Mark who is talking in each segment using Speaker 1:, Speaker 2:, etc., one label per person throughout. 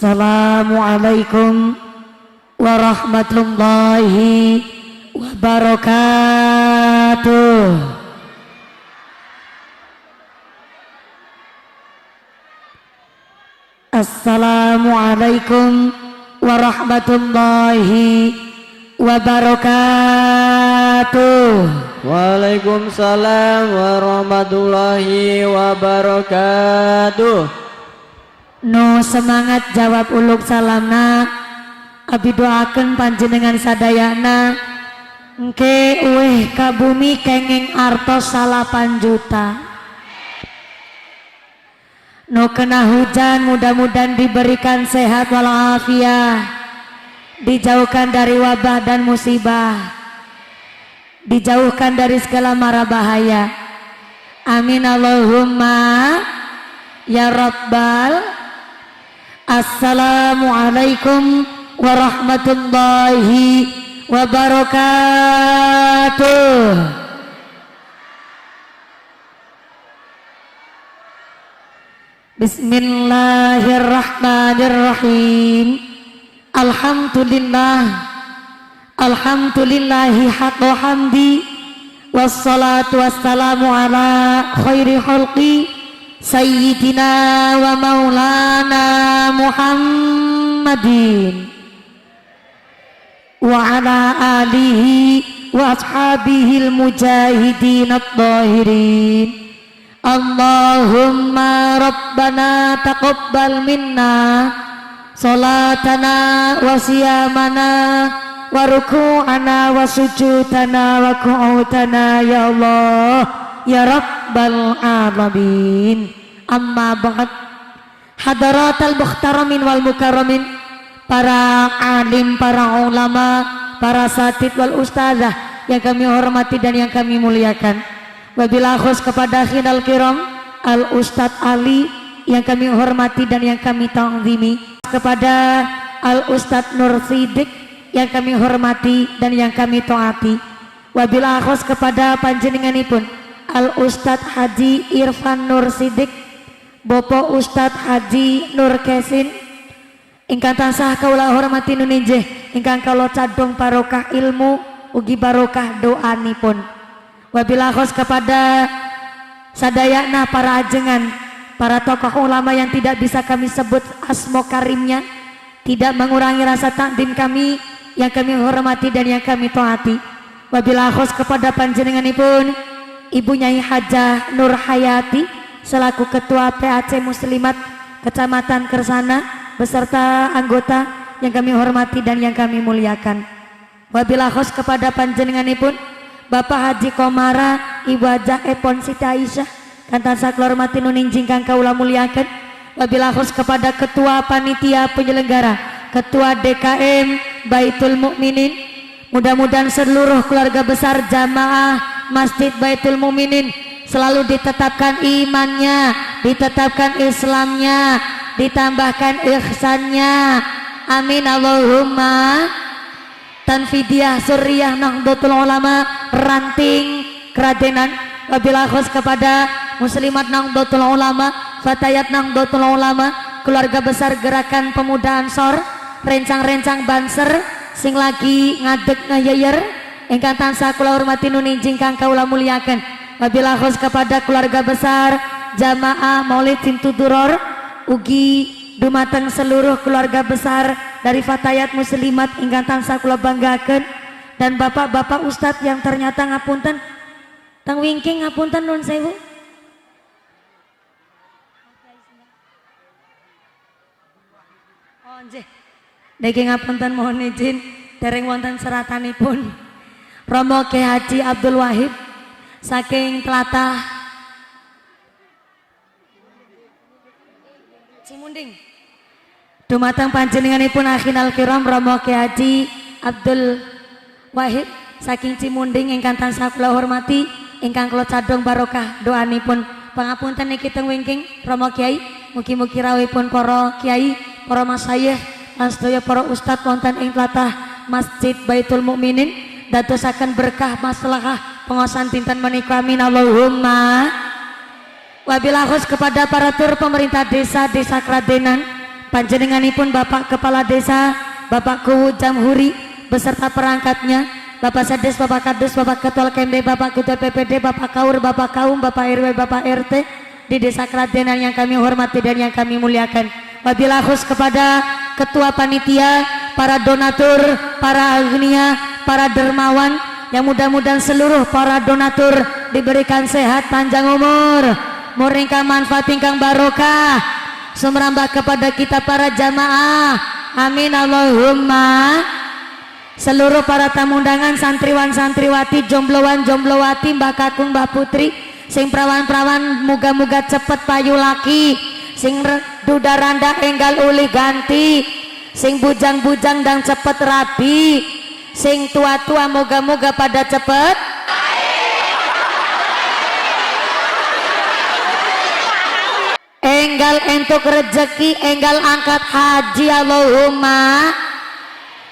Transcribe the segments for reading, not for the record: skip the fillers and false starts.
Speaker 1: Assalamualaikum warahmatullahi wabarakatuh. Assalamualaikum warahmatullahi wabarakatuh.
Speaker 2: Waalaikumsalam warahmatullahi wabarakatuh.
Speaker 1: Nu semangat jawab uluk salamna, abi doakeun panjenengan sadayana engke ueh ka bumi kenging artos 8 juta. Nu kena hujan mudah-mudahan diberikan sehat walafiat, dijauhkan dari wabah dan musibah, dijauhkan dari segala mara bahaya. Amin Allahumma ya Rabbal. Assalamualaikum warahmatullahi wabarakatuh. Bismillahirrahmanirrahim. Alhamdulillahi haqqa hamdi, wassalatu wassalamu ala khairi khalqi Sayyidina wa maulana Muhammadin wa ala alihi wa ashabihil mujahidin at-tahirin. Allahumma rabbana taqabbal minna salatana wa siyamana wa ruku'ana wa sujudana wa qu'udana ya Allah ya Rabbal alamin. Amma ba'd. Hadaratal muhtaramin wal mukarramin, para alim, para ulama, para satid wal ustazah yang kami hormati dan yang kami muliakan. Wabil khus kepada khidal kiram al Ustadz Ali yang kami hormati dan yang kami ta'zimi, kepada al Ustadz Nur Sidik yang kami hormati dan yang kami taati. Wabil khus kepada panjenenganipun Al Ustadz Haji Irfan Nur Sidik, Bopo Ustadz Haji Nur Kesin, ingkang tansah kaula hormati nuninjih, ingkang kaula cadong barokah ilmu ugi barokah doanipun. Wabil khos kepada sadayana para ajengan, para tokoh ulama yang tidak bisa kami sebut asmo karimnya, tidak mengurangi rasa takdim kami yang kami hormati dan yang kami taati. Wabil khos kepada panjenenganipun Ibu Nyai Hajah Nur Hayati selaku Ketua PAC Muslimat Kecamatan Kersana beserta anggota yang kami hormati dan yang kami muliakan. Wabil khos kepada panjenenganipun Bapak Haji Komara Ibu Hajah Epon Siti Aisyah kantan sakula hormati nuninjing kang kaula muliakan. Wabil khos kepada Ketua Panitia Penyelenggara, Ketua DKM Baitul Mukminin, mudah-mudahan seluruh keluarga besar jamaah Masjid Baitul Mukminin selalu ditetapkan imannya, ditetapkan Islamnya, ditambahkan ihsannya. Amin Allahumma. Tanfidiyah Suriyah Nahdlatul Ulama Ranting Kradenan. Wabil khus kepada Muslimat Nahdlatul Ulama, Fatayat Nahdlatul Ulama, keluarga besar Gerakan Pemuda Ansor, rencang-rencang Banser sing lagi ngadeg ngayeyer ingkang tansah kula hormati nuninjing kang kaula muliakan. Wabil khus kepada keluarga besar jamaah Maulid Simtuduror ugi dumateng seluruh keluarga besar dari Fatayat Muslimat ingkang tansah kula banggakeun, dan bapak-bapak ustadz yang ternyata ngapunten tang wingking ngapunten nun sewu. Oh nggih. Niki ngapunten mohon izin dereng wonten seratanipun. Romo Kyai Haji Abdul Wahid saking Tlatah Cimunding. Dumateng panjenenganipun akhinal kiram Romo Kyai Haji Abdul Wahid saking Cimunding ingkang tansah kula hormati, ingkang kula cadong barokah doanipun. Pangapunten niki teng wingking Romo Kyai, mugi-mugi rawuhipun para kyai, para masyayikh lan sedaya para ustadz wonten ing tlatah Masjid Baitul Mukminin dadosaken berkah maslahah pengawasan dinten menika. Amin Allahumma. Wabil khus kepada para tur pemerintah desa Kradenan, panjenenganipun Bapak Kepala Desa, Bapak Kuwu Jamhuri beserta perangkatnya, Bapak Sades, Bapak Kadus, Bapak Ketua KMD, Bapak Ketua PPD, Bapak Kaur, Bapak Kaum, Bapak RW, Bapak RT di Desa Kradenan yang kami hormati dan yang kami muliakan. Wabillahi khusus kepada Ketua Panitia, para donatur, para agnia, para dermawan, yang mudah-mudahan seluruh para donatur diberikan sehat panjang umur, muringkang manfaat ingkang barokah, sumrambah kepada kita para jamaah, amin Allahumma. Seluruh para tamu undangan, santriwan santriwati, jombloan jomblowati, mbah kakung mbah putri, sing prawan-prawan muga-muga cepet payu laki, sing duda randa enggal uli ganti, sing bujang-bujang dan cepet rabi, sing tua-tua moga-moga pada cepet enggal entuk rezeki, enggal angkat haji Allahumma.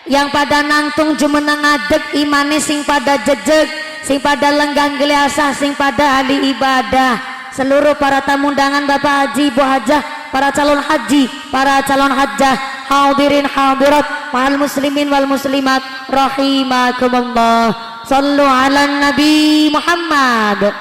Speaker 1: Yang pada nangtung jumeneng ngadeg imane sing pada jejeg, sing pada lenggang geliasah, sing pada ahli ibadah. Seluruh para tamu undangan, Bapak Haji, Ibu Hajah, para calon haji, para calon hajjah, hadirin hadirat, wal muslimin wal muslimat rahimakumullah. Sallu ala Nabi Muhammad.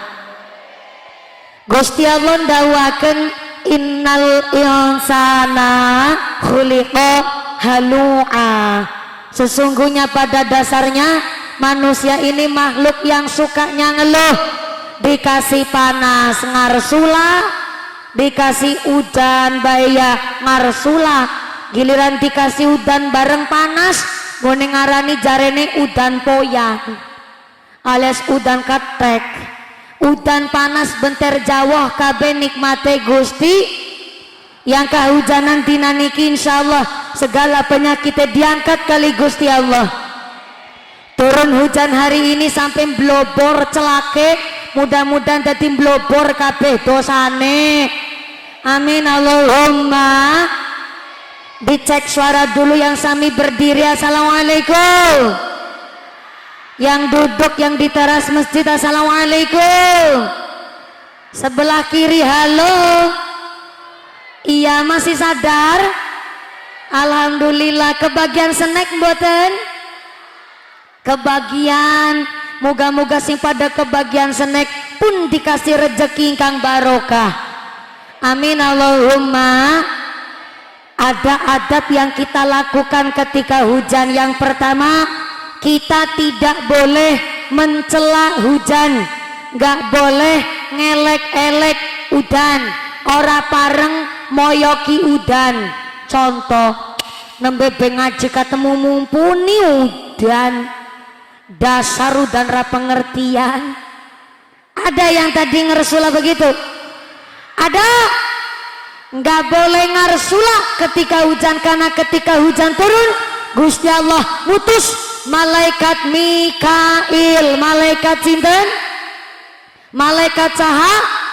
Speaker 1: Gusti Allah dawaken innal insana khuliqa halu'a. Sesungguhnya pada dasarnya manusia ini makhluk yang sukanya ngeluh. Dikasih panas ngarsula, dikasih hujan baya ngarsula, giliran dikasih udan bareng panas gone ngarani jarene udan poyang alias udan ketek. Udan panas benter jawah kabeh nikmate Gusti. Yang kehujanan dina niki insyaallah segala penyakitnya diangkat kali Gusti Allah. Turun hujan hari ini sampai blobor celake, mudah-mudahan dadi blobor kabeh dosane, amin Allahumma. Dicek suara dulu yang sami berdiri, assalamualaikum. Yang duduk yang di teras masjid, assalamualaikum. Sebelah kiri halo. Iya masih sadar? Alhamdulillah. Kebagian snack mboten? Kebagian. Moga-moga sing pada kebagian snack pun dikasih rezeki ingkang barokah, amin Allahumma. Ada adab yang kita lakukan ketika hujan. Yang pertama, kita tidak boleh mencela hujan, nggak boleh ngelek-elek udan, ora pareng moyoki udan. Contoh, nembe ngaji ketemu mumpuni udan, dasar udan ra pengertian. Ada yang tadi ngersula begitu? Ada. Nggak boleh ngarsula ketika hujan, karena ketika hujan turun Gusti Allah mutus malaikat Mikail, malaikat sinten? Malaikat saha?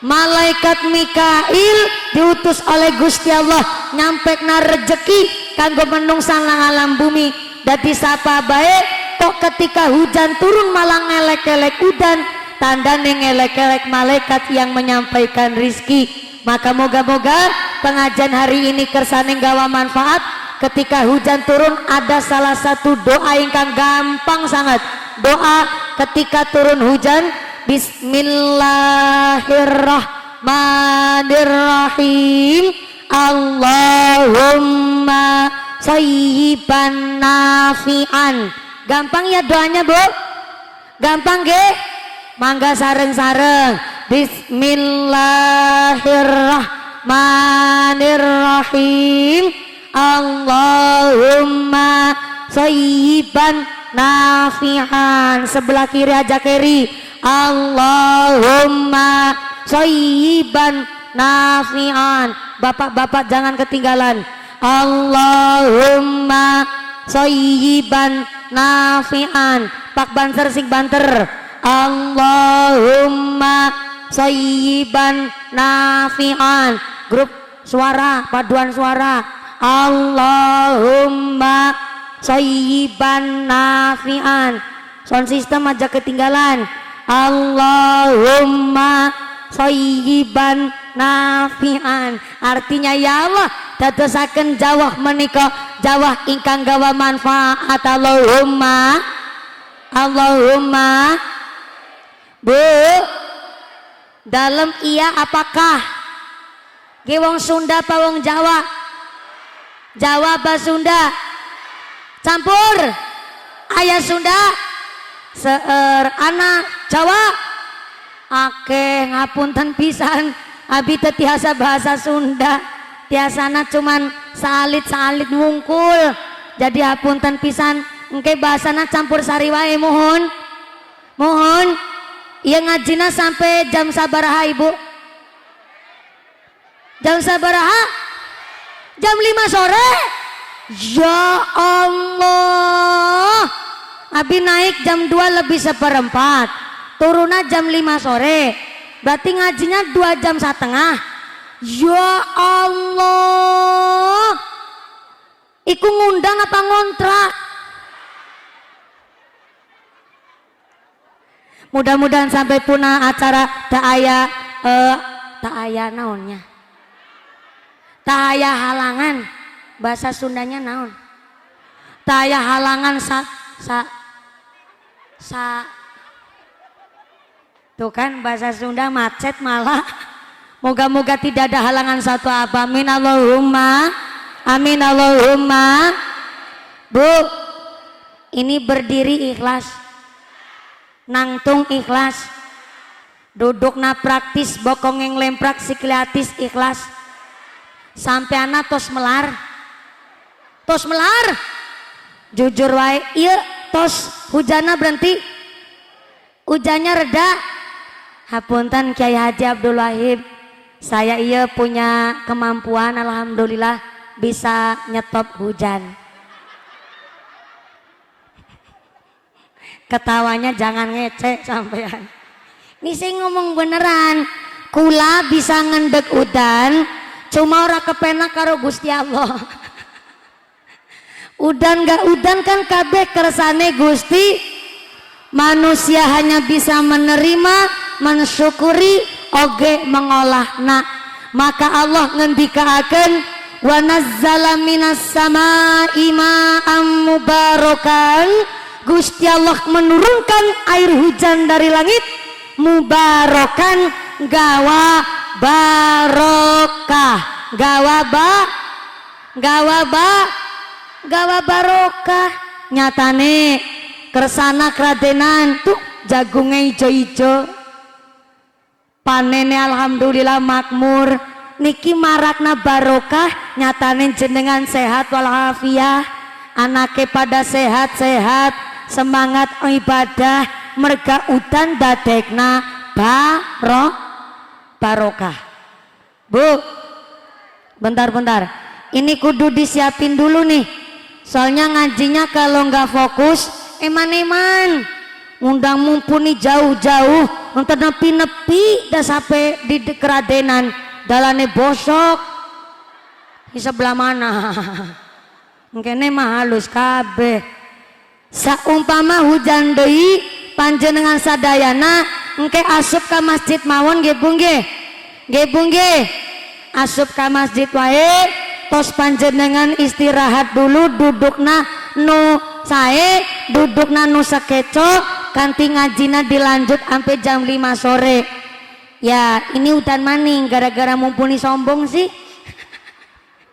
Speaker 1: Malaikat Mikail diutus oleh Gusti Allah nyampekna rezeki kanggo menungsan lang alam bumi. Dadi sapa bae tok ketika hujan turun malah ngelek-elek udan, tanda ngelek-elek malaikat yang menyampaikan rizki. Maka moga-moga pengajian hari ini kersane gawa manfaat. Ketika hujan turun ada salah satu doa ingkang gampang sangat. Doa ketika turun hujan, Bismillahirrahmanirrahim. Allahumma sayyiban nafi'an. Gampang ya doanya, Bu? Gampang ge? Mangga sareng-sareng. Bismillahirrahmanirrahim. Allahumma sayyiban nafi'an. Sebelah kiri aja kiri. Allahumma sayyiban nafi'an. Bapak-bapak jangan ketinggalan. Allahumma sayyiban nafi'an. Pak Banser sing banter. Allahumma sayyiban nafi'an. Grup suara, paduan suara. Allahumma sayyiban nafi'an. Sound system aja ketinggalan. Allahumma sayyiban nafi'an. Artinya ya Allah, dadosaken jawah menika jawah ingkang gawa manfaat. Allahumma Bu dalam iya apakah ge wong Sunda apa wong Jawa? Jawa apa Sunda? Campur ayah Sunda seueur anak Jawa. Ake ngapunten pisan abi teu tiasa bahasa Sunda, tiasana cuman salit-salit wungkul, jadi hapunten pisan engke bahasana campur sari wae. Mohon iya ngajina sampai jam sabaraha Ibu? Jam sabaraha? Jam 5 sore. Ya Allah, abi naik jam 2:04, turunnya jam 5 sore, berarti ngajinya 2 jam setengah. Ya Allah, iku ngundang apa ngontrak? Mudah-mudahan sampai punah acara tak aya naonnya, tak aya halangan, bahasa Sundanya naon, tak aya halangan tuh kan bahasa Sunda macet malah. Moga-moga tidak ada halangan satu apa. Amin Allahumma, amin Allahumma. Bu, ini berdiri ikhlas, nangtung ikhlas, dudukna praktis, bokong yang lemprak sikliatis ikhlas, sampai anak tos melar, jujur wae, iya tos hujanna berhenti, hujannya reda. Hapunten Kiai Haji Abdul Wahid, saya iya punya kemampuan alhamdulillah bisa nyetop hujan. Ketawanya jangan ngecek sampean. Ini saya ngomong beneran, kula bisa ngendek udan, cuma ora kepenak karo Gusti Allah. Udan gak udan kan kabeh kersane Gusti. Manusia hanya bisa menerima, mensyukuri, oge mengolahna. Maka Allah ngendikaaken wa nazzala minas samaa'i ma'am mubarakan. Gusti Allah menurunkan air hujan dari langit mubarakan, gawa barokah, gawa barokah. Nyatane kersana keradenan tuh jagungnya ijo-ijo, panennya alhamdulillah makmur. Niki marakna barokah, nyatane jenengan sehat walafiat, anake pada sehat-sehat, semangat ibadah, merga udan dadekna barokah. Bu, bentar, ini kudu disiapin dulu nih, soalnya ngajinya kalau nggak fokus eman-eman, undang mumpuni jauh-jauh untuk nepi-nepi dah sampai di keradenan, dalane bosok di sebelah mana? Mungkin mah halus kabeh. Saumpama hujan deui panjenengan sadayana engke asup ka masjid mawon nggih Bu nggih. Nggih Bu nggih. Asup ka masjid wae, tos panjenengan istirahat dulu, dudukna nu sae, dudukna nu sakeco, kanthi ngajina dilanjut sampai jam 5 sore. Ya, ini udan maning gara-gara mumpuni sombong sih.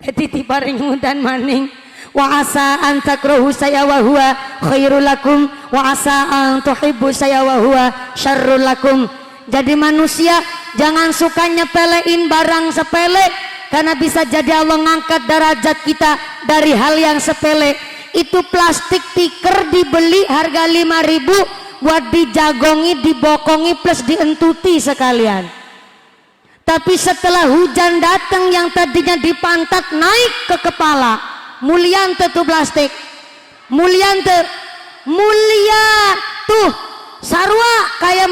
Speaker 1: Jadi tiparing udan maning. Wa asa an takrahu saya wa huwa khairul lakum wa asa an tuhibbu saya wa huwa syarrul lakum. Jadi manusia jangan suka nyepelein barang sepele, karena bisa jadi Allah ngangkat derajat kita dari hal yang sepele. Itu plastik tiker dibeli harga 5.000 buat dijagongi, dibokongi plus dientuti sekalian. Tapi setelah hujan datang yang tadinya di pantat naik ke kepala, muliante tuh plastik, muliante, mulia tuh sarwa kayak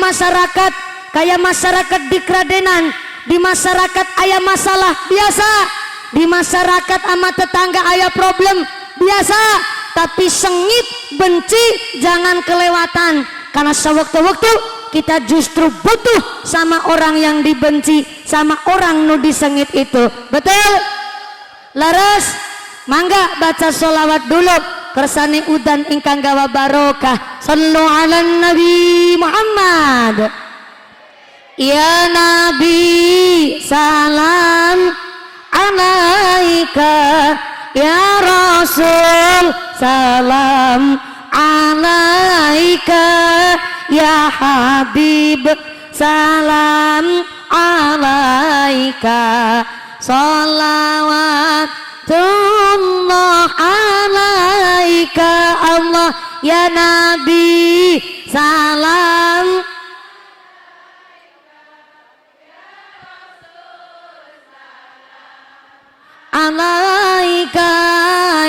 Speaker 1: masyarakat di keradenan, di masyarakat ayah masalah biasa, di masyarakat sama tetangga ayah problem biasa, tapi sengit benci jangan kelewatan, karena sewaktu-waktu kita justru butuh sama orang yang dibenci, sama orang nu disengit itu. Betul? Laras mangga baca sholawat dulu kersane udan ingkang gawa barokah. Sallu ala Nabi Muhammad. Ya Nabi salam alaika, ya Rasul salam alaika, ya Habib salam alaika, salawatullah alaika Allah. Ya Nabi salam alaika,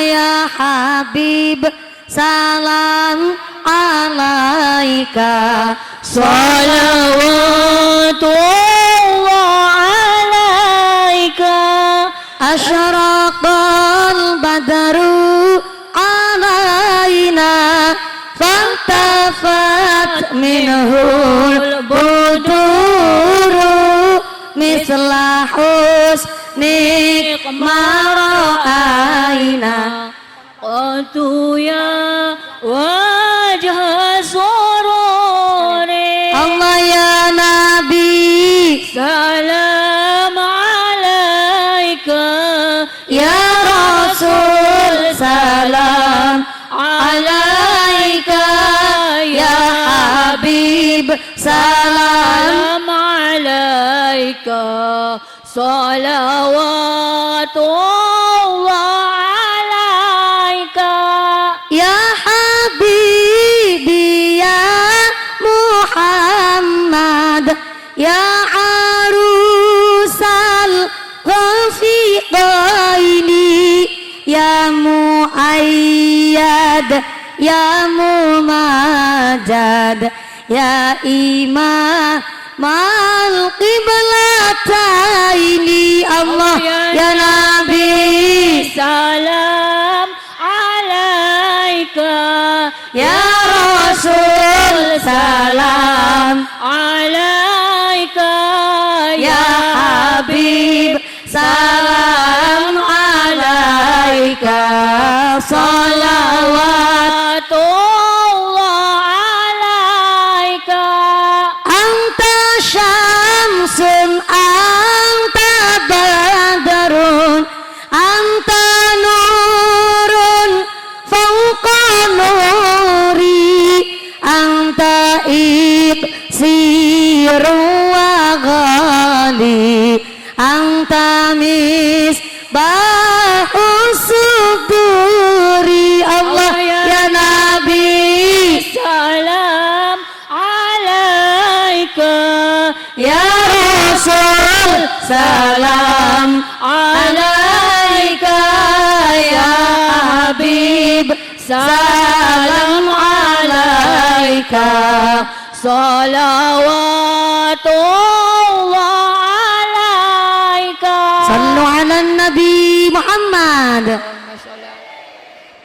Speaker 1: ya Habib salam alaika, salawatullah alaika. Asyraqal badru alaina, faltafat minhul buduru, mislah husnik mara'aina.
Speaker 3: Qatu ya wajah sururi,
Speaker 1: Allah ya Nabi
Speaker 3: salam alaika,
Speaker 1: ya Rasul salam alaika, ya Habib salam
Speaker 3: alaika, salawatullah alaika.
Speaker 1: ya Habibi ya Muhammad, ya arusal ghafiqaini, ya muayyad ya mumajad, ya imam mal qiblataini. Allah ya Nabi
Speaker 3: salam alaika,
Speaker 1: ya Rasul salam
Speaker 3: alaika,
Speaker 1: ya Habib salam alaika, salawatullah alaika. Anta syamsun anta badrun, anta nurun fauqa nuri, anta iqsiru wa ghali, anta misbahus suduri. Allah ya Nabi
Speaker 3: salam alaika,
Speaker 1: ya Rasul salam alaika, ya Habib salam alaika,
Speaker 3: salawatullah alaika.
Speaker 1: sallu ala Nabi Muhammad.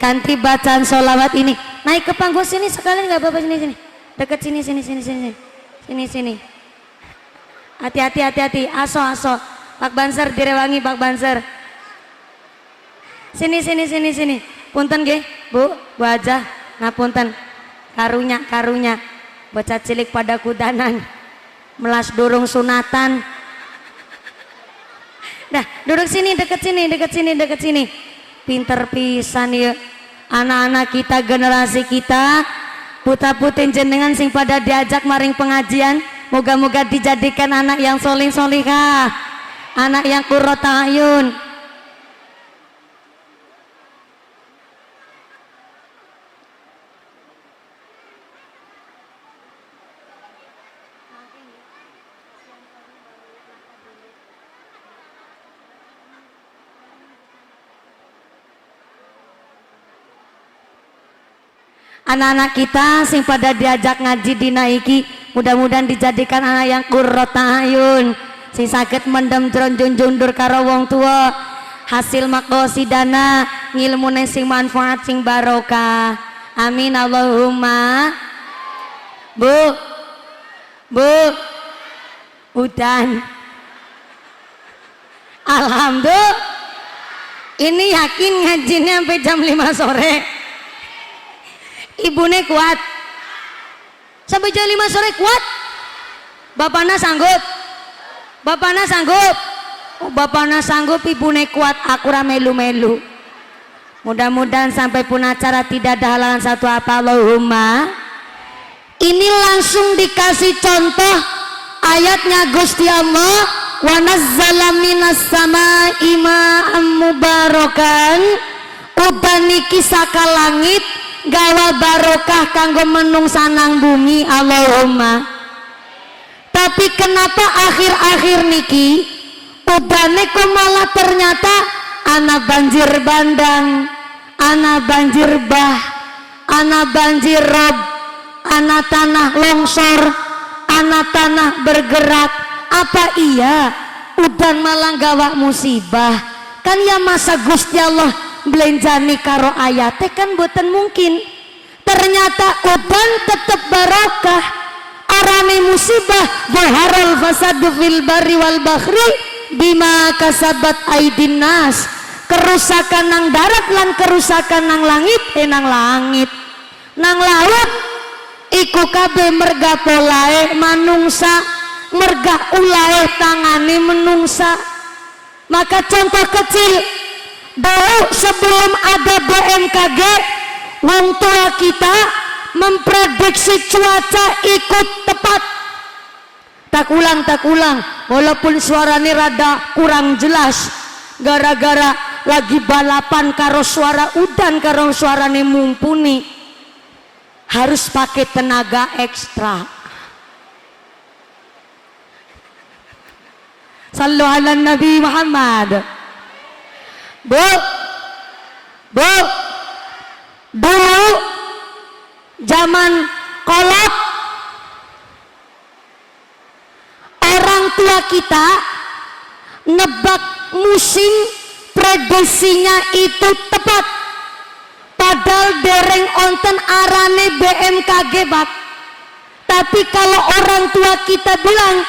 Speaker 1: Kanti bacaan sholawat ini naik ke panggung sini sekalian, nggak apa-apa, sini sini deket sini sini sini sini sini sini. Hati-hati hati-hati, aso aso. Pak Banser direwangi Pak Banser. Sini sini sini sini. Punten nggih, Bu Aja, ngapunten. Karunya karunya. Bocah cilik pada kudanan. Melas durung sunatan. Dah, duduk sini, deket sini, deket sini, deket sini. Pinter pisan ya. Anak-anak kita, generasi kita, putra-putri jenengan sing pada diajak maring pengajian, moga-moga dijadikan anak yang solih solihah, anak yang qurrata ayun. Anak-anak kita sing pada diajak ngaji dinaiki, mudah-mudahan dijadikan anak yang qurrata ayun, sing saged mendem junjundur karo wong tua, hasil maqasidana ngilmune sing manfaat sing barokah. Amin Allahumma. Bu udan. Alhamdulillah. Ini yakin ngajinya sampai jam 5 sore. Ibune kuat. Sampai jam 5 sore kuat. Bapaknya sanggup. Bapaknya sanggup. Oh, bapaknya sanggup, ibune kuat, aku ra melu-melu. Mudah-mudahan sampai pun acara tidak ada halangan satu apa Allahumma. Ini langsung dikasih contoh ayatnya Gusti Allah, wa nazzala minas samaa'i ma'am mubarakan. Udan niki saka langit gawa barokah kanggo menungsa nang bumi Allahumma. Tapi kenapa akhir-akhir niki udane kok malah ternyata ana banjir bandang, ana banjir bah, ana banjir rob, ana tanah longsor, ana tanah bergerak. Apa iya udan malah gawa musibah? Kan ya masa Gusti Allah belenjani karo ayate kan boten mungkin. Ternyata udan tetep barokah. Arane musibah zaharal fasadu fil barri wal bahri bima kasabat aidin nas. Kerusakan nang darat lan kerusakan nang langit, nang langit nang laut iku kabeh merga polae manungsa, merga ulae tangane menungsa. Maka contoh kecil dulu sebelum ada BMKG, wong tua kita memprediksi cuaca ikut tepat. Tak ulang walaupun suaranya rada kurang jelas gara-gara lagi balapan karo suara udan karo suaranya mumpuni, harus pakai tenaga ekstra. Sallu ala Nabi Muhammad. Bu, dulu zaman kolot orang tua kita nebak musim prediksinya itu tepat, padahal dereng onten arane BMKG bak. Tapi kalau orang tua kita bilang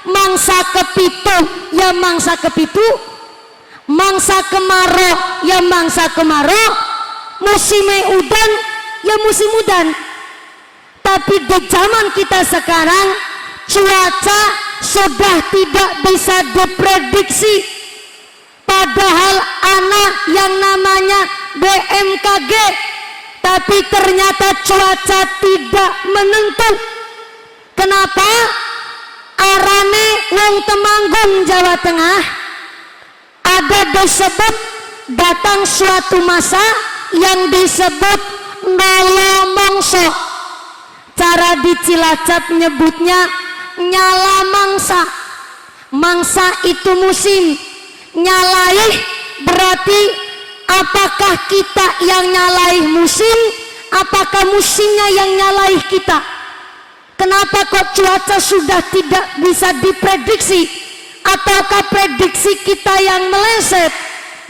Speaker 1: mangsa kepitu ya mangsa kepitu, mangsa kemarau ya mangsa kemarau, musimnya udan ya musim udan. Tapi di zaman kita sekarang cuaca sudah tidak bisa diprediksi, padahal anak yang namanya BMKG, tapi ternyata cuaca tidak menentu. Kenapa? Arane wong Temanggung Jawa Tengah ada disebut datang suatu masa yang disebut nolomongso. Cara di Cilacap nyebutnya nyala mangsa. Mangsa itu musim, nyalai berarti apakah kita yang nyalai musim, apakah musimnya yang nyalai kita? Kenapa kok cuaca sudah tidak bisa diprediksi? Ataukah prediksi kita yang meleset?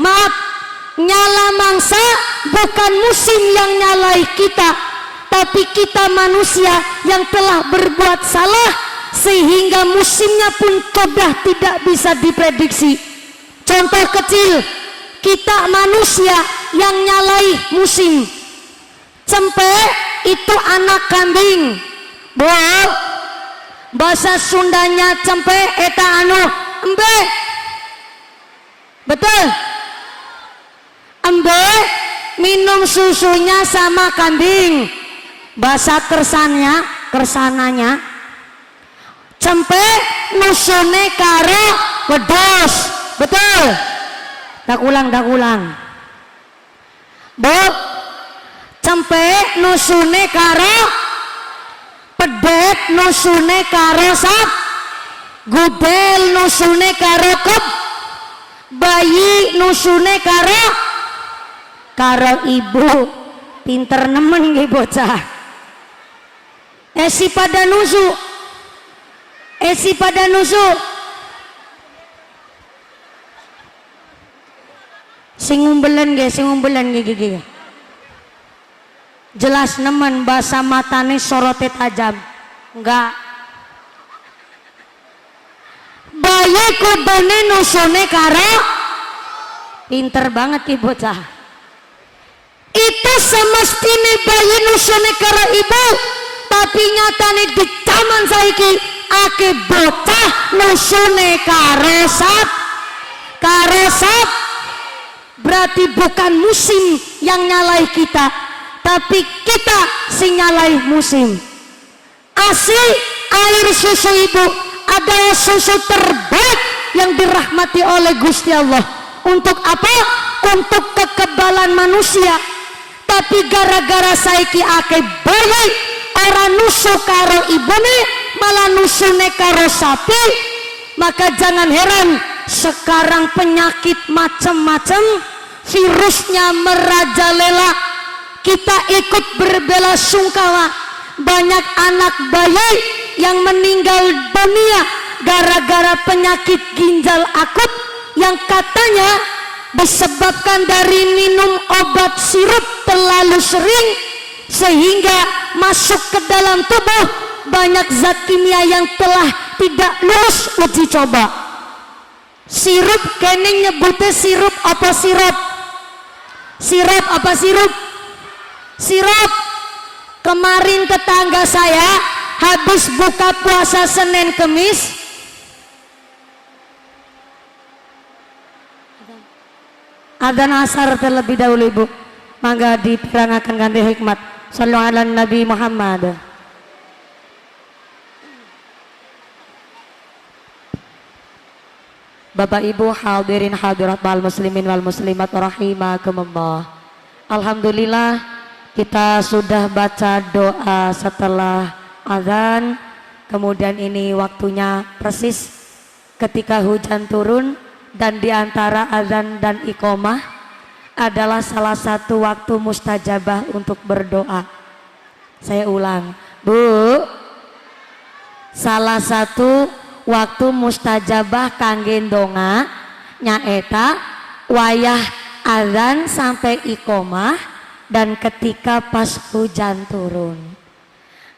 Speaker 1: Maaf, nyala mangsa bukan musim yang nyalai kita, tapi kita manusia yang telah berbuat salah sehingga musimnya pun sudah tidak bisa diprediksi. Contoh kecil, kita manusia yang nyalai musim. Cempe itu anak kambing. Bo, bahasa Sundanya cempe eta anu embe. Betul? Embe minum susunya sama kambing. Bahasa kersananya cempe nusune karo wedhus. Betul? Tak ulang. Bu, cempe nusune karo pedet, nusune karo sap, gudel nusune karo kep, bayi nusune karo ibu. Pinter nemen nggih bocah. Esi pada nusu. Sing umbelen nggih. Jelas nemen bahasa matane sorote tajam. Enggak. Bayi kudune nusune karo Pinter banget ki bocah. Itu semestine bayi nusune karo ibu, tapi nyatane di zaman saiki ake bocah nusune karesap. Berarti bukan musim yang nyalai kita, tapi kita sing nyalai musim. Asli air susu ibu adalah susu terbaik yang dirahmati oleh Gusti Allah. Untuk apa? Untuk kekebalan manusia. Tapi gara-gara saiki ake bayi ora nusu karo ibune, malah nusune karo sapi, maka jangan heran sekarang penyakit macam-macam virusnya merajalela. Kita ikut berbelasungkawa, banyak anak bayi yang meninggal dunia gara-gara penyakit ginjal akut yang katanya disebabkan dari minum obat sirup terlalu sering, sehingga masuk ke dalam tubuh banyak zat kimia yang telah tidak lulus uji coba. Sirup kene nyebutnya sirup apa sirup? Sirup apa sirup? Sirup. Kemarin tetangga saya habis buka puasa Senin Kemis, adzan asar terlebih dahulu ibu, mangga diperangaken ganti hikmat. Sallu ala Nabi Muhammad. Bapak Ibu hadirin hadirat wal muslimin wal muslimat rahimakumullah. Alhamdulillah kita sudah baca doa setelah azan. Kemudian ini waktunya persis ketika hujan turun, dan diantara azan dan iqomah adalah salah satu waktu mustajabah untuk berdoa. Saya ulang, Bu, salah satu waktu mustajabah kangge ndonga nyaeta wayah azan sampai iqomah dan ketika pas hujan turun.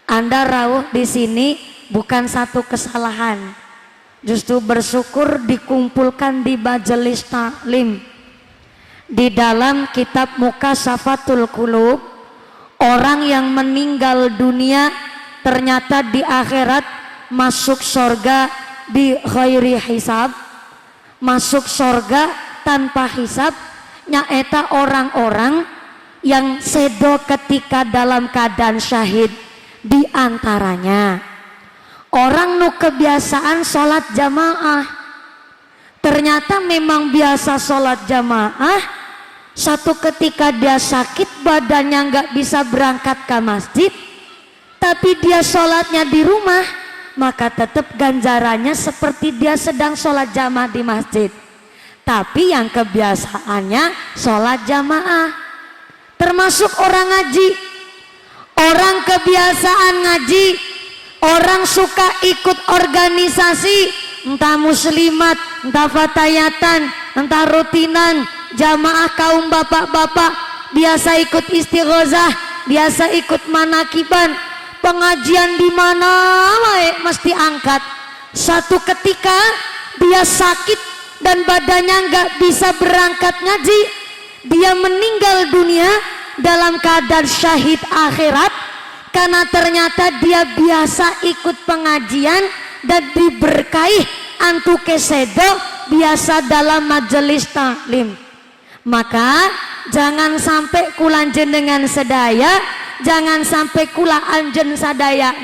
Speaker 1: Anda rawuh di sini bukan satu kesalahan, justru bersyukur dikumpulkan di majelis taklim. Di dalam kitab Mukasafatul Qulub, orang yang meninggal dunia ternyata di akhirat masuk sorga di ghairi hisab, masuk sorga tanpa hisab, nyaeta orang-orang yang sedo ketika dalam keadaan syahid. Di antaranya orang nu kebiasaan sholat jamaah, ternyata memang biasa sholat jamaah, satu ketika dia sakit badannya nggak bisa berangkat ke masjid, tapi dia sholatnya di rumah, maka tetap ganjarannya seperti dia sedang sholat jamaah di masjid. Tapi yang kebiasaannya sholat jamaah, termasuk orang ngaji. Orang kebiasaan ngaji, orang suka ikut organisasi, entah muslimat, entah fatayatan, entah rutinan, jamaah kaum bapak-bapak, biasa ikut istighosah, biasa ikut manakiban, pengajian di mana mesti angkat. Satu ketika dia sakit dan badannya nggak bisa berangkat ngaji, dia meninggal dunia dalam keadaan syahid akhirat, karena ternyata dia biasa ikut pengajian dan diberkahi antu kesedo biasa dalam majelis taklim. Maka jangan sampai kula jenengan sedaya, jangan sampai kula anjen sadaya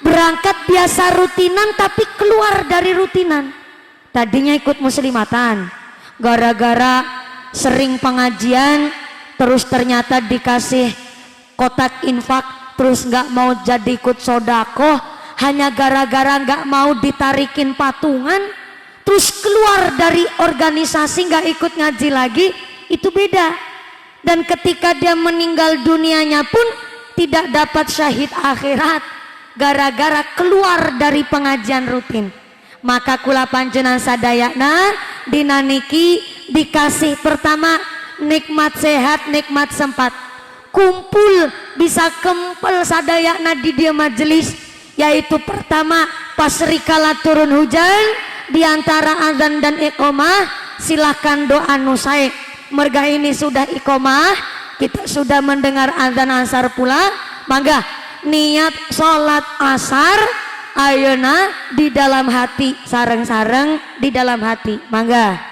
Speaker 1: berangkat biasa rutinan tapi keluar dari rutinan. Tadinya ikut muslimatan, gara-gara sering pengajian terus ternyata dikasih kotak infak, terus nggak mau jadi ikut sodako, hanya gara-gara nggak mau ditarikin patungan, terus keluar dari organisasi, nggak ikut ngaji lagi, itu beda. Dan ketika dia meninggal dunianya pun tidak dapat syahid akhirat, gara-gara keluar dari pengajian rutin. Maka kula panjenengan sadayana dinaniki dikasih pertama nikmat sehat, nikmat sempat, kumpul bisa kempel sadayana di dia majelis, yaitu pertama pas rikala turun hujan, diantara azan dan iqomah silahkan doa nusai. Merga ini sudah iqomah, kita sudah mendengar azan asar pula. Mangga niat sholat asar ayeuna di dalam hati, sareng-sareng di dalam hati. Mangga.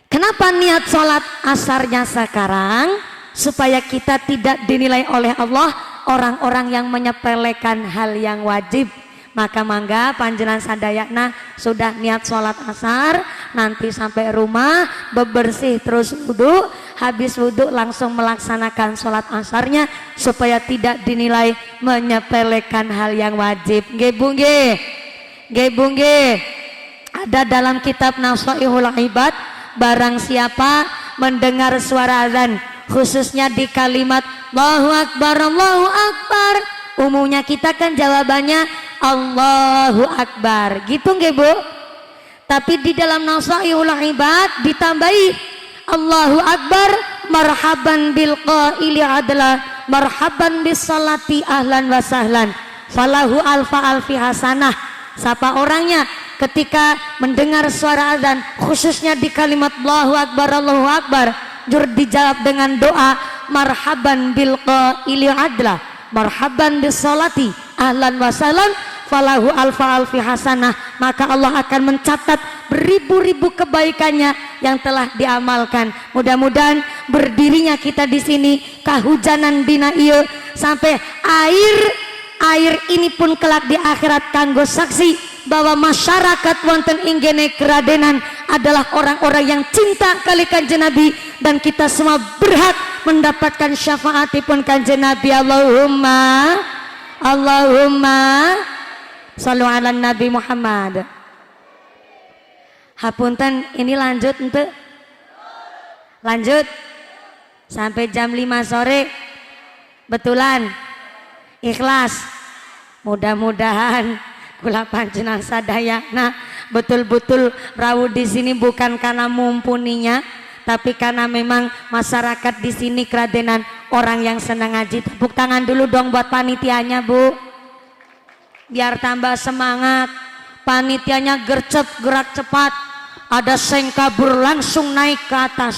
Speaker 1: Kenapa niat sholat asarnya sekarang? Supaya kita tidak dinilai oleh Allah orang-orang yang menyepelekan hal yang wajib. Maka mangga panjenengan sadayana sudah niat sholat asar, nanti sampai rumah bebersih terus wudhu, habis wudhu langsung melaksanakan sholat asarnya supaya tidak dinilai menyepelekan hal yang wajib. Nggih Bu nggih. Nggih Bu nggih. Ada dalam kitab Nasaihul Ibad, barang siapa mendengar suara azan khususnya di kalimat Allahu Akbar, Allahu Akbar, umumnya kita kan jawabannya Allahu Akbar, gitu nggih Bu? Tapi di dalam Nasaihul Ibad ditambahi Allahu Akbar marhaban bil qaili adla, marhaban bis salati ahlan wa sahlan, falahu alfa alfi hasanah. Siapa orangnya ketika mendengar suara azan khususnya di kalimat Allahu Akbar, Allahu Akbar, jur dijawab dengan doa marhaban bil qaili adla, marhaban bis salati ahlan wa sahlan, falahu alfa alfi hasanah, maka Allah akan mencatat beribu-ribu kebaikannya yang telah diamalkan. Mudah-mudahan berdirinya kita di sini kahujanan dina ieu sampai air ini pun kelak di akhirat kanggo saksi bahwa masyarakat wonten inggene keradenan adalah orang-orang yang cinta kali Kanjeng Nabi, dan kita semua berhak mendapatkan syafaatipun Kanjeng Nabi. Allahumma shallu ala Nabi Muhammad. Hapunten, ini lanjut ente? Lanjut sampai jam 5 sore. Betulan? Ikhlas? Mudah-mudahan kula panjenengan sadayana betul-betul rawuh di sini bukan karena mumpuninya, tapi karena memang masyarakat di sini keradenan orang yang senang ngaji. Tepuk tangan dulu dong buat panitianya Bu, biar tambah semangat. Panitianya gercep, gerak cepat, ada seng kabur langsung naik ke atas.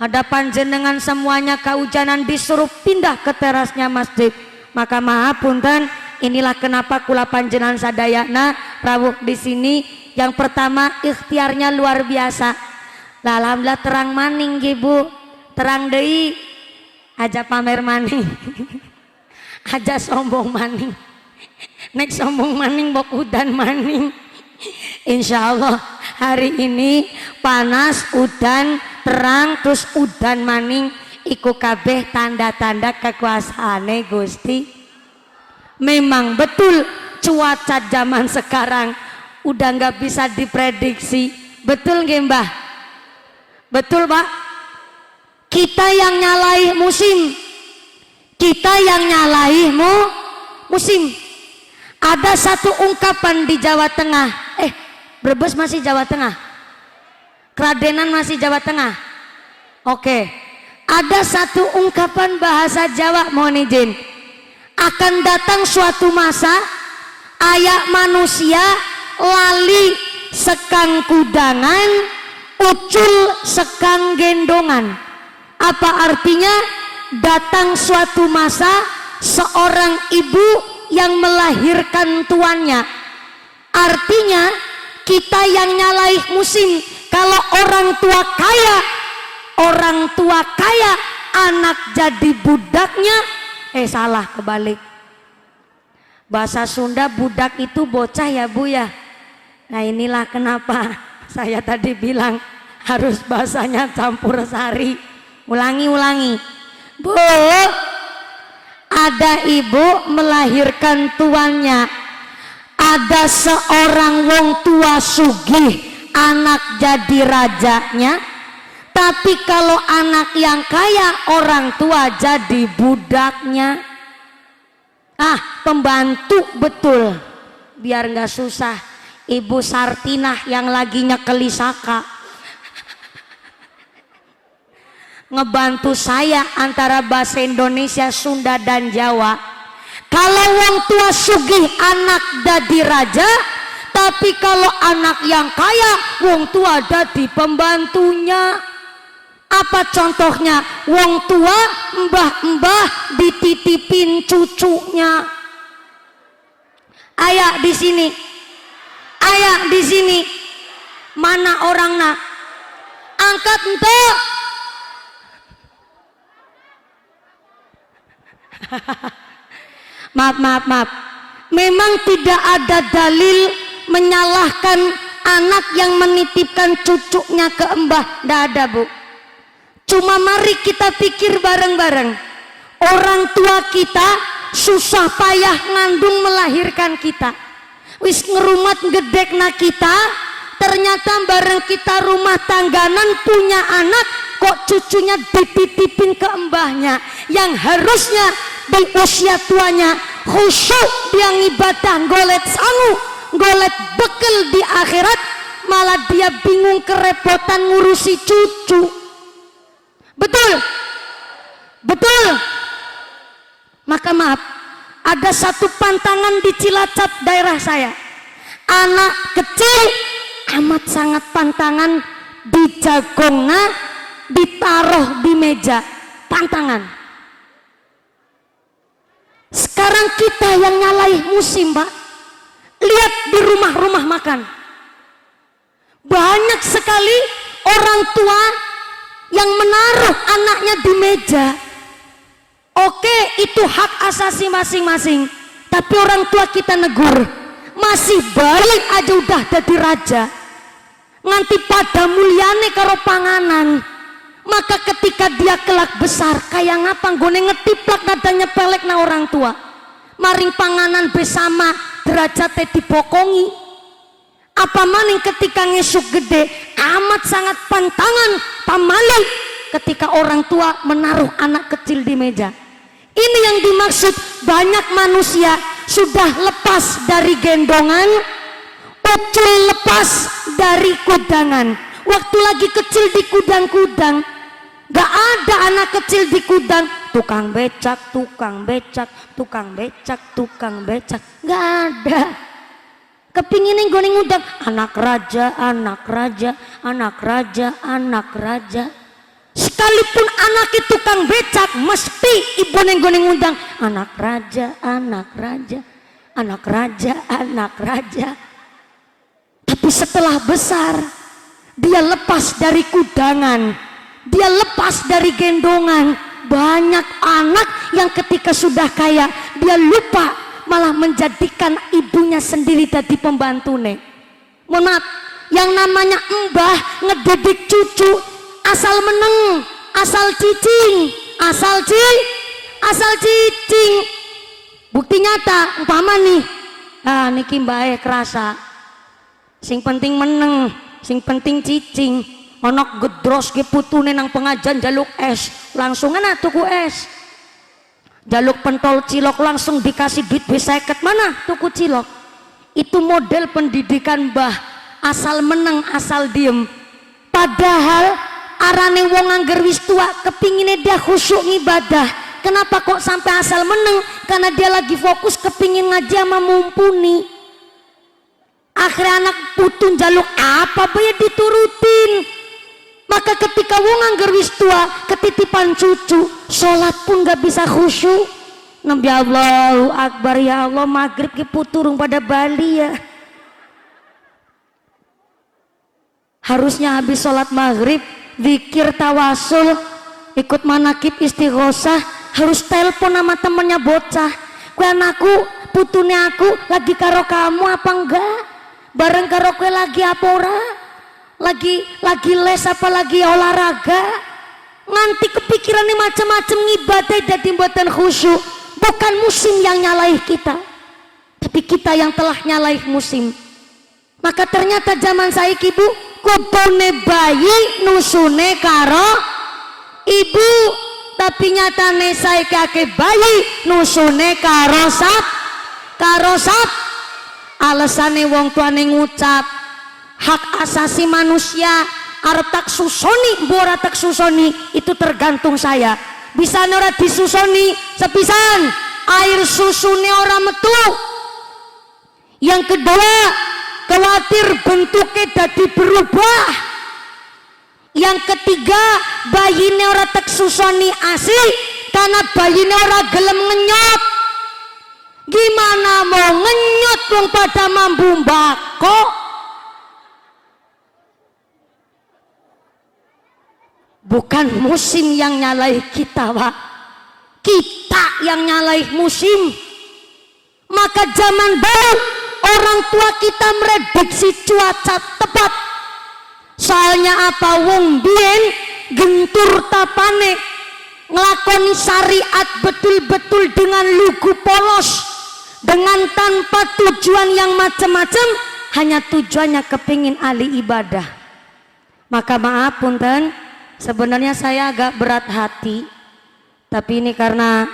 Speaker 1: Ada panjenengan semuanya kehujanan disuruh pindah ke terasnya masjid. Maka maaf punten, inilah kenapa kula panjenengan sadayana rawuh di sini. Yang pertama ikhtiarnya luar biasa. Lah alhamdulillah terang maning nggih Bu, terang deui, aja pamer maning. Aja sombong maning. Nek sombong maning bok udan maning. Insya Allah hari ini panas, udan, terang, terus udan maning, iku kabeh tanda-tanda kekuasaane Gusti. Memang betul cuaca zaman sekarang udah nggak bisa diprediksi. Betul nggih Mbah? Betul Pak? Kita yang nyalai musim, kita yang nyalai musim. Ada satu ungkapan di Jawa Tengah, Brebes masih Jawa Tengah, Kradenan masih Jawa Tengah. Oke, ada satu ungkapan bahasa Jawa, mohon izin, akan datang suatu masa ayak manusia lali sekang kudangan, ucul sekang gendongan. Apa artinya? Datang suatu masa seorang ibu yang melahirkan tuannya. Artinya kita yang nyalai musim. Kalau orang tua kaya anak jadi budaknya, salah, kebalik. Bahasa Sunda budak itu bocah ya Bu ya. Nah inilah kenapa saya tadi bilang harus bahasanya campur sari. Ulangi Bu, ada ibu melahirkan tuannya, ada seorang wong tua sugih anak jadi rajanya. Tapi kalau anak yang kaya orang tua jadi budaknya. Pembantu betul, biar nggak susah. Ibu Sartinah yang lagi nyekeli saka ngebantu saya antara bahasa Indonesia, Sunda dan Jawa. kalau wong tua sugih anak dadi raja, tapi kalau anak yang kaya wong tua dadi pembantunya. Apa contohnya? Wong tua mbah-mbah dititipin cucunya. Ayah di sini, ayah di sini, mana orangnya? Angkat entuk. Maaf. Memang tidak ada dalil menyalahkan anak yang menitipkan cucunya ke mbah. Tidak ada, Bu. Cuma mari kita pikir bareng-bareng. Orang tua kita susah payah ngandung melahirkan kita. Wis ngerumat gedekna kita, ternyata bareng kita rumah tangganan punya anak, kok cucunya dititipin ke mbahnya yang harusnya di usia tuanya khusyuk dia ngibadah golet sangu, golet bekel di akhirat, malah dia bingung kerepotan ngurusi cucu. Betul? Betul? Maka maaf, ada satu pantangan di Cilacap daerah saya, anak kecil amat sangat pantangan di jagongna ditaruh di meja, pantangan. Sekarang kita yang nyalaih musim, Pak. Lihat di rumah-rumah makan, banyak sekali orang tua yang menaruh anaknya di meja. Oke, itu hak asasi masing-masing, tapi orang tua kita negur, masih balik aja udah jadi raja, nganti pada mulyane karo panganan. Maka ketika dia kelak besar, kayak ngapa nggone ngetiplak nadanya pelek na orang tua, maring panganan bersama derajatnya dibokongi. Apa maning ketika ngesuk gede, amat sangat pantangan pamaling ketika orang tua menaruh anak kecil di meja. Ini yang dimaksud, banyak manusia sudah lepas dari gendongan, ucul lepas dari kudangan. Waktu lagi kecil di kudang-kudang, gak ada anak kecil di kudang, tukang becak, tukang becak, tukang becak, tukang becak, gak ada. Kepingin gue ngundang anak raja, anak raja, anak raja, anak raja. Sekalipun anaknya tukang becak, mesti ibu gue ngundang anak raja, anak raja, anak raja, anak raja. Tapi setelah besar, dia lepas dari kudangan, dia lepas dari gendongan. Banyak anak yang ketika sudah kaya, dia lupa, malah menjadikan ibunya sendiri jadi pembantune. Mohon maaf, yang namanya mbah ngedidik cucu asal meneng, asal cicing, asal cicing. Bukti nyata, umpama nih, niki mbae kerasa, sing penting meneng, sing penting cicing. Onok gedros ke putune nang pengajian jaluk es, langsung ana tuku es. Jaluk pentol cilok langsung dikasih duit B50, mana tuku cilok. Itu model pendidikan mbah, asal meneng asal diem. Padahal arane wong angger wis tua kepingine dia khusyuk ngibadah. Kenapa kok sampai asal meneng? Karena dia lagi fokus kepingin ngaji sama mumpuni. Akhirnya anak putun jaluk apa ya diturutin. Maka ketika wong angger wis tua ketitipan cucu, sholat pun gak bisa khusyuk. Nabi Allahu Akbar, ya Allah, maghrib ke puturung pada Bali ya. Harusnya habis sholat maghrib zikir tawasul, ikut manakib istighosah, harus telepon sama temennya bocah. Kue anakku, putune aku lagi karo kamu apa enggak? Bareng karo kue lagi apa ora? Lagi les apa lagi olahraga? Nganti kepikiran nih macam-macam ngibadah jadi buatan khusyuk. Bukan musim yang nyalaih kita, tapi kita yang telah nyalaih musim. Maka ternyata zaman saiki Bu, kudune bayi nusune karo ibu, tapi nyatane saiki akeh bayi nusune karo sap. Alasane wong tuane ngucap hak asasi manusia, arep tak susoni mbora tak susoni itu tergantung saya. Bisa ora disusoni sepisan air susune ora metu. Yang kedua, khawatir bentuknya dadi berubah. Yang ketiga, bayine ora tek susoni asi karena bayine ora gelem ngenyot. Gimana mau ngenyot wong pada mambu mbako? Bukan musim yang nyalai kita, Pak. Kita yang nyalai musim. Maka zaman baru orang tua kita merediksi cuaca tepat. Soalnya apa? Wong biyen gentur tapane ngelakoni syariat betul-betul dengan lugu polos, dengan tanpa tujuan yang macam-macam, hanya tujuannya kepingin ahli ibadah. Maka maaf punten, sebenarnya saya agak berat hati, tapi ini karena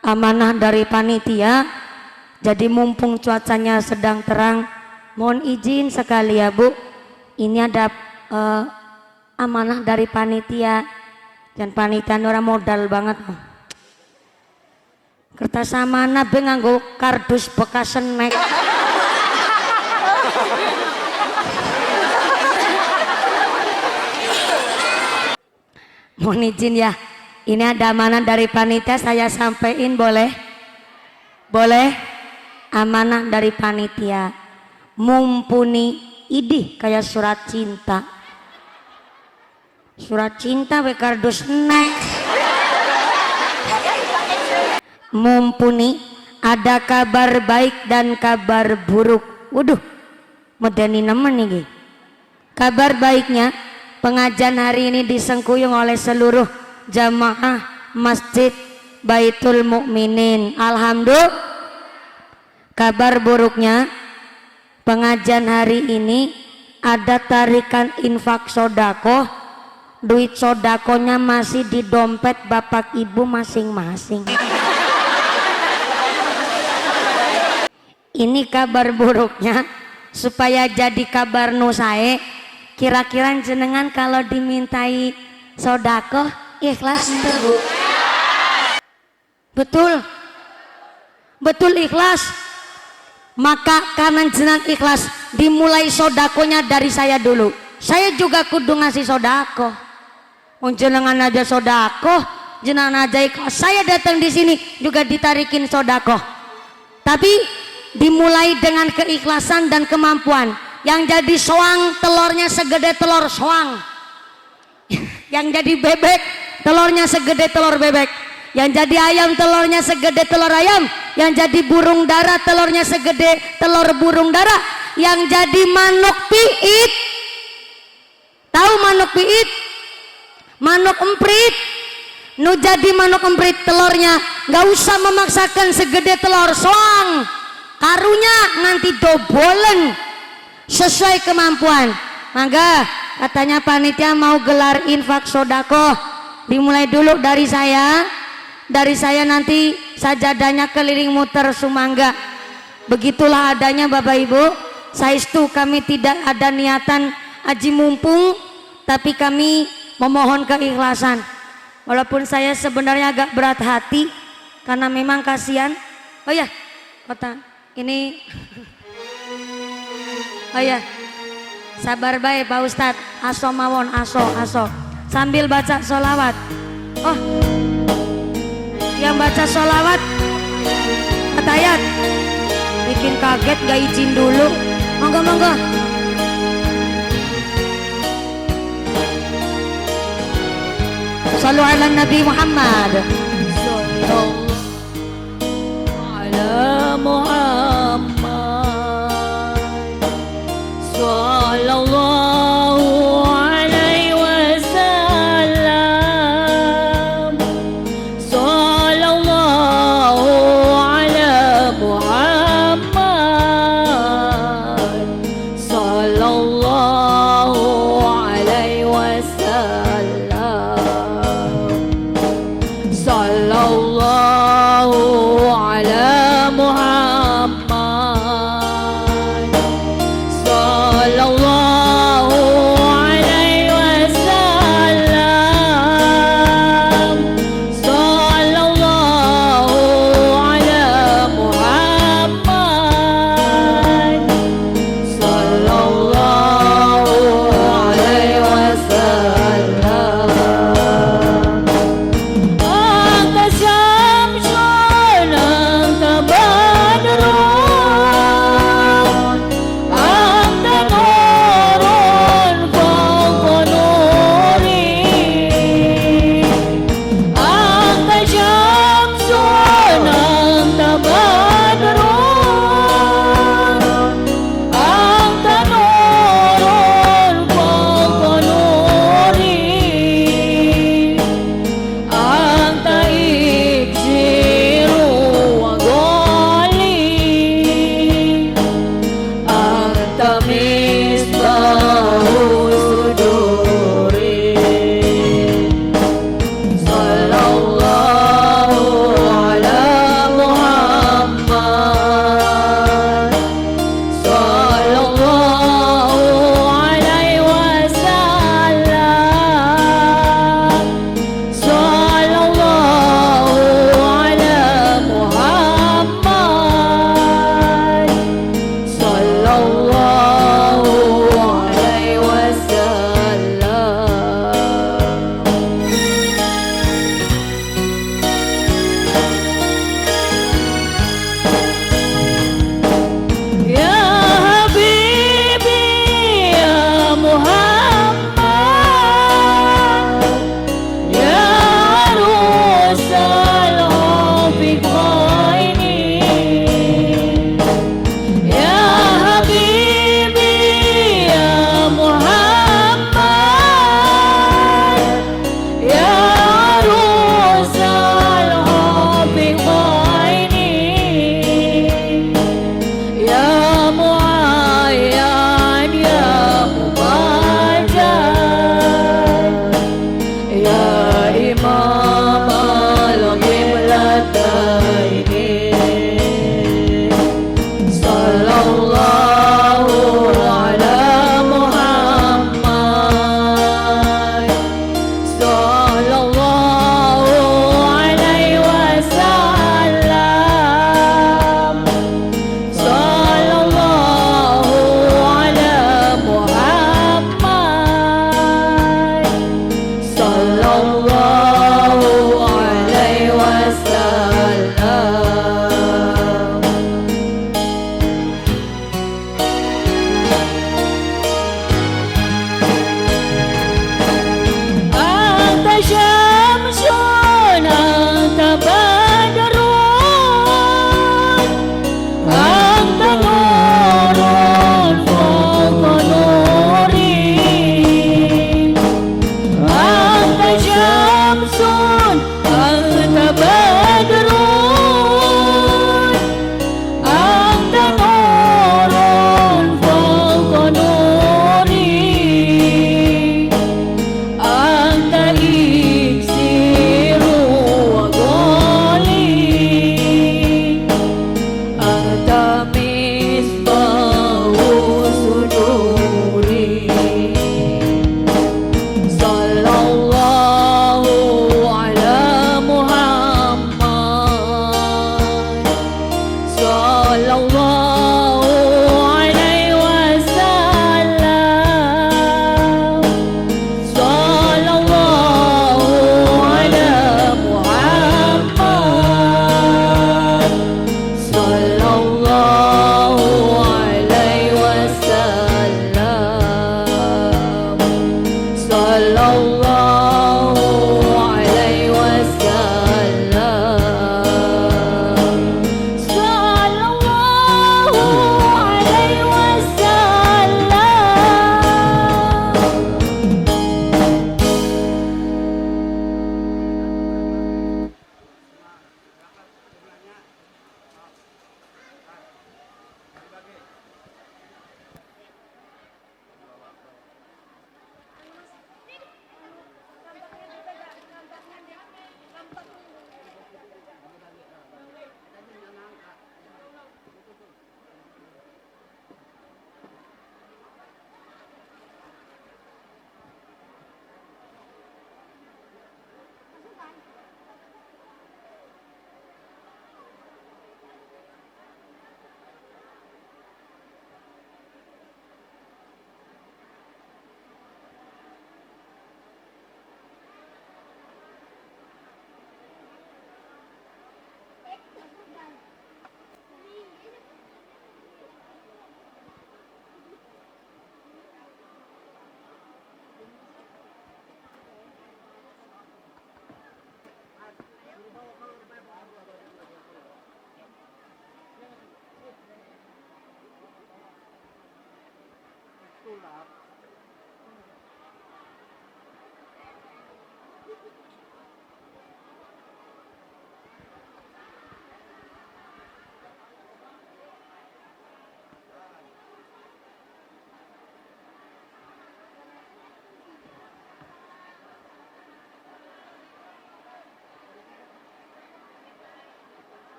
Speaker 1: amanah dari panitia. Jadi mumpung cuacanya sedang terang, mohon izin sekali ya Bu, ini ada amanah dari panitia, dan panitia orang modal banget. Kertas amanah be nganggo kardus bekas snack. Mohon izin ya, ini ada amanah dari panitia, saya sampaikan boleh? Boleh? Amanah dari panitia, mumpuni idih kayak surat cinta. Surat cinta we kardus snack. Mumpuni ada kabar baik dan kabar buruk. Waduh, medeni nemen nih. Kabar baiknya, pengajian hari ini disengkuyung oleh seluruh jamaah Masjid Baitul Mukminin. Alhamdulillah. Kabar buruknya, pengajian hari ini ada tarikan infak sodako. Duit sodakonya masih di dompet bapak ibu masing-masing. Ini kabar buruknya, supaya jadi kabar nusae. Kira-kira jenengan kalau dimintai sodako ikhlas Bu? Betul? Betul ikhlas? Maka karena jenengan ikhlas, dimulai sodakonya dari saya dulu. Saya juga kudu ngasih sodako. Jenengan aja sodako, jenengan aja ikhlas. Saya datang di sini juga ditarikin sodako. Tapi dimulai dengan keikhlasan dan kemampuan. Yang jadi soang telurnya segede telur soang. Yang jadi bebek telurnya segede telur bebek. Yang jadi ayam telurnya segede telur ayam. Yang jadi burung dara telurnya segede telur burung dara. Yang jadi manuk piit, tahu manuk piit? Manuk emprit. Nu jadi manuk emprit telurnya nggak usah memaksakan segede telur soang, karunya nanti dobolen sesuai kemampuan. Maka katanya panitia mau gelar infak sodako, dimulai dulu dari saya. Dari saya nanti sajadahnya keliling muter Sumangga. Begitulah adanya Bapak Ibu. Saestu kami tidak ada niatan aji mumpung, tapi kami memohon keikhlasan. Walaupun saya sebenarnya agak berat hati karena memang kasihan. Oh ya, kota ini. Oh ya, sabar baik Pak Ustadz. Aso mawon, aso. Sambil baca sholawat. Oh, yang baca sholawat atayat bikin kaget gak izin dulu. Monggo. Shallu ala Nabi Muhammad.
Speaker 3: Sallallahu ala Muhammad. Sallallahu alaihi wasallam. Sallallahu ala Muhammad. Sallallahu alaihi wasallam. Sallallahu ala Muhammad. Sallallahu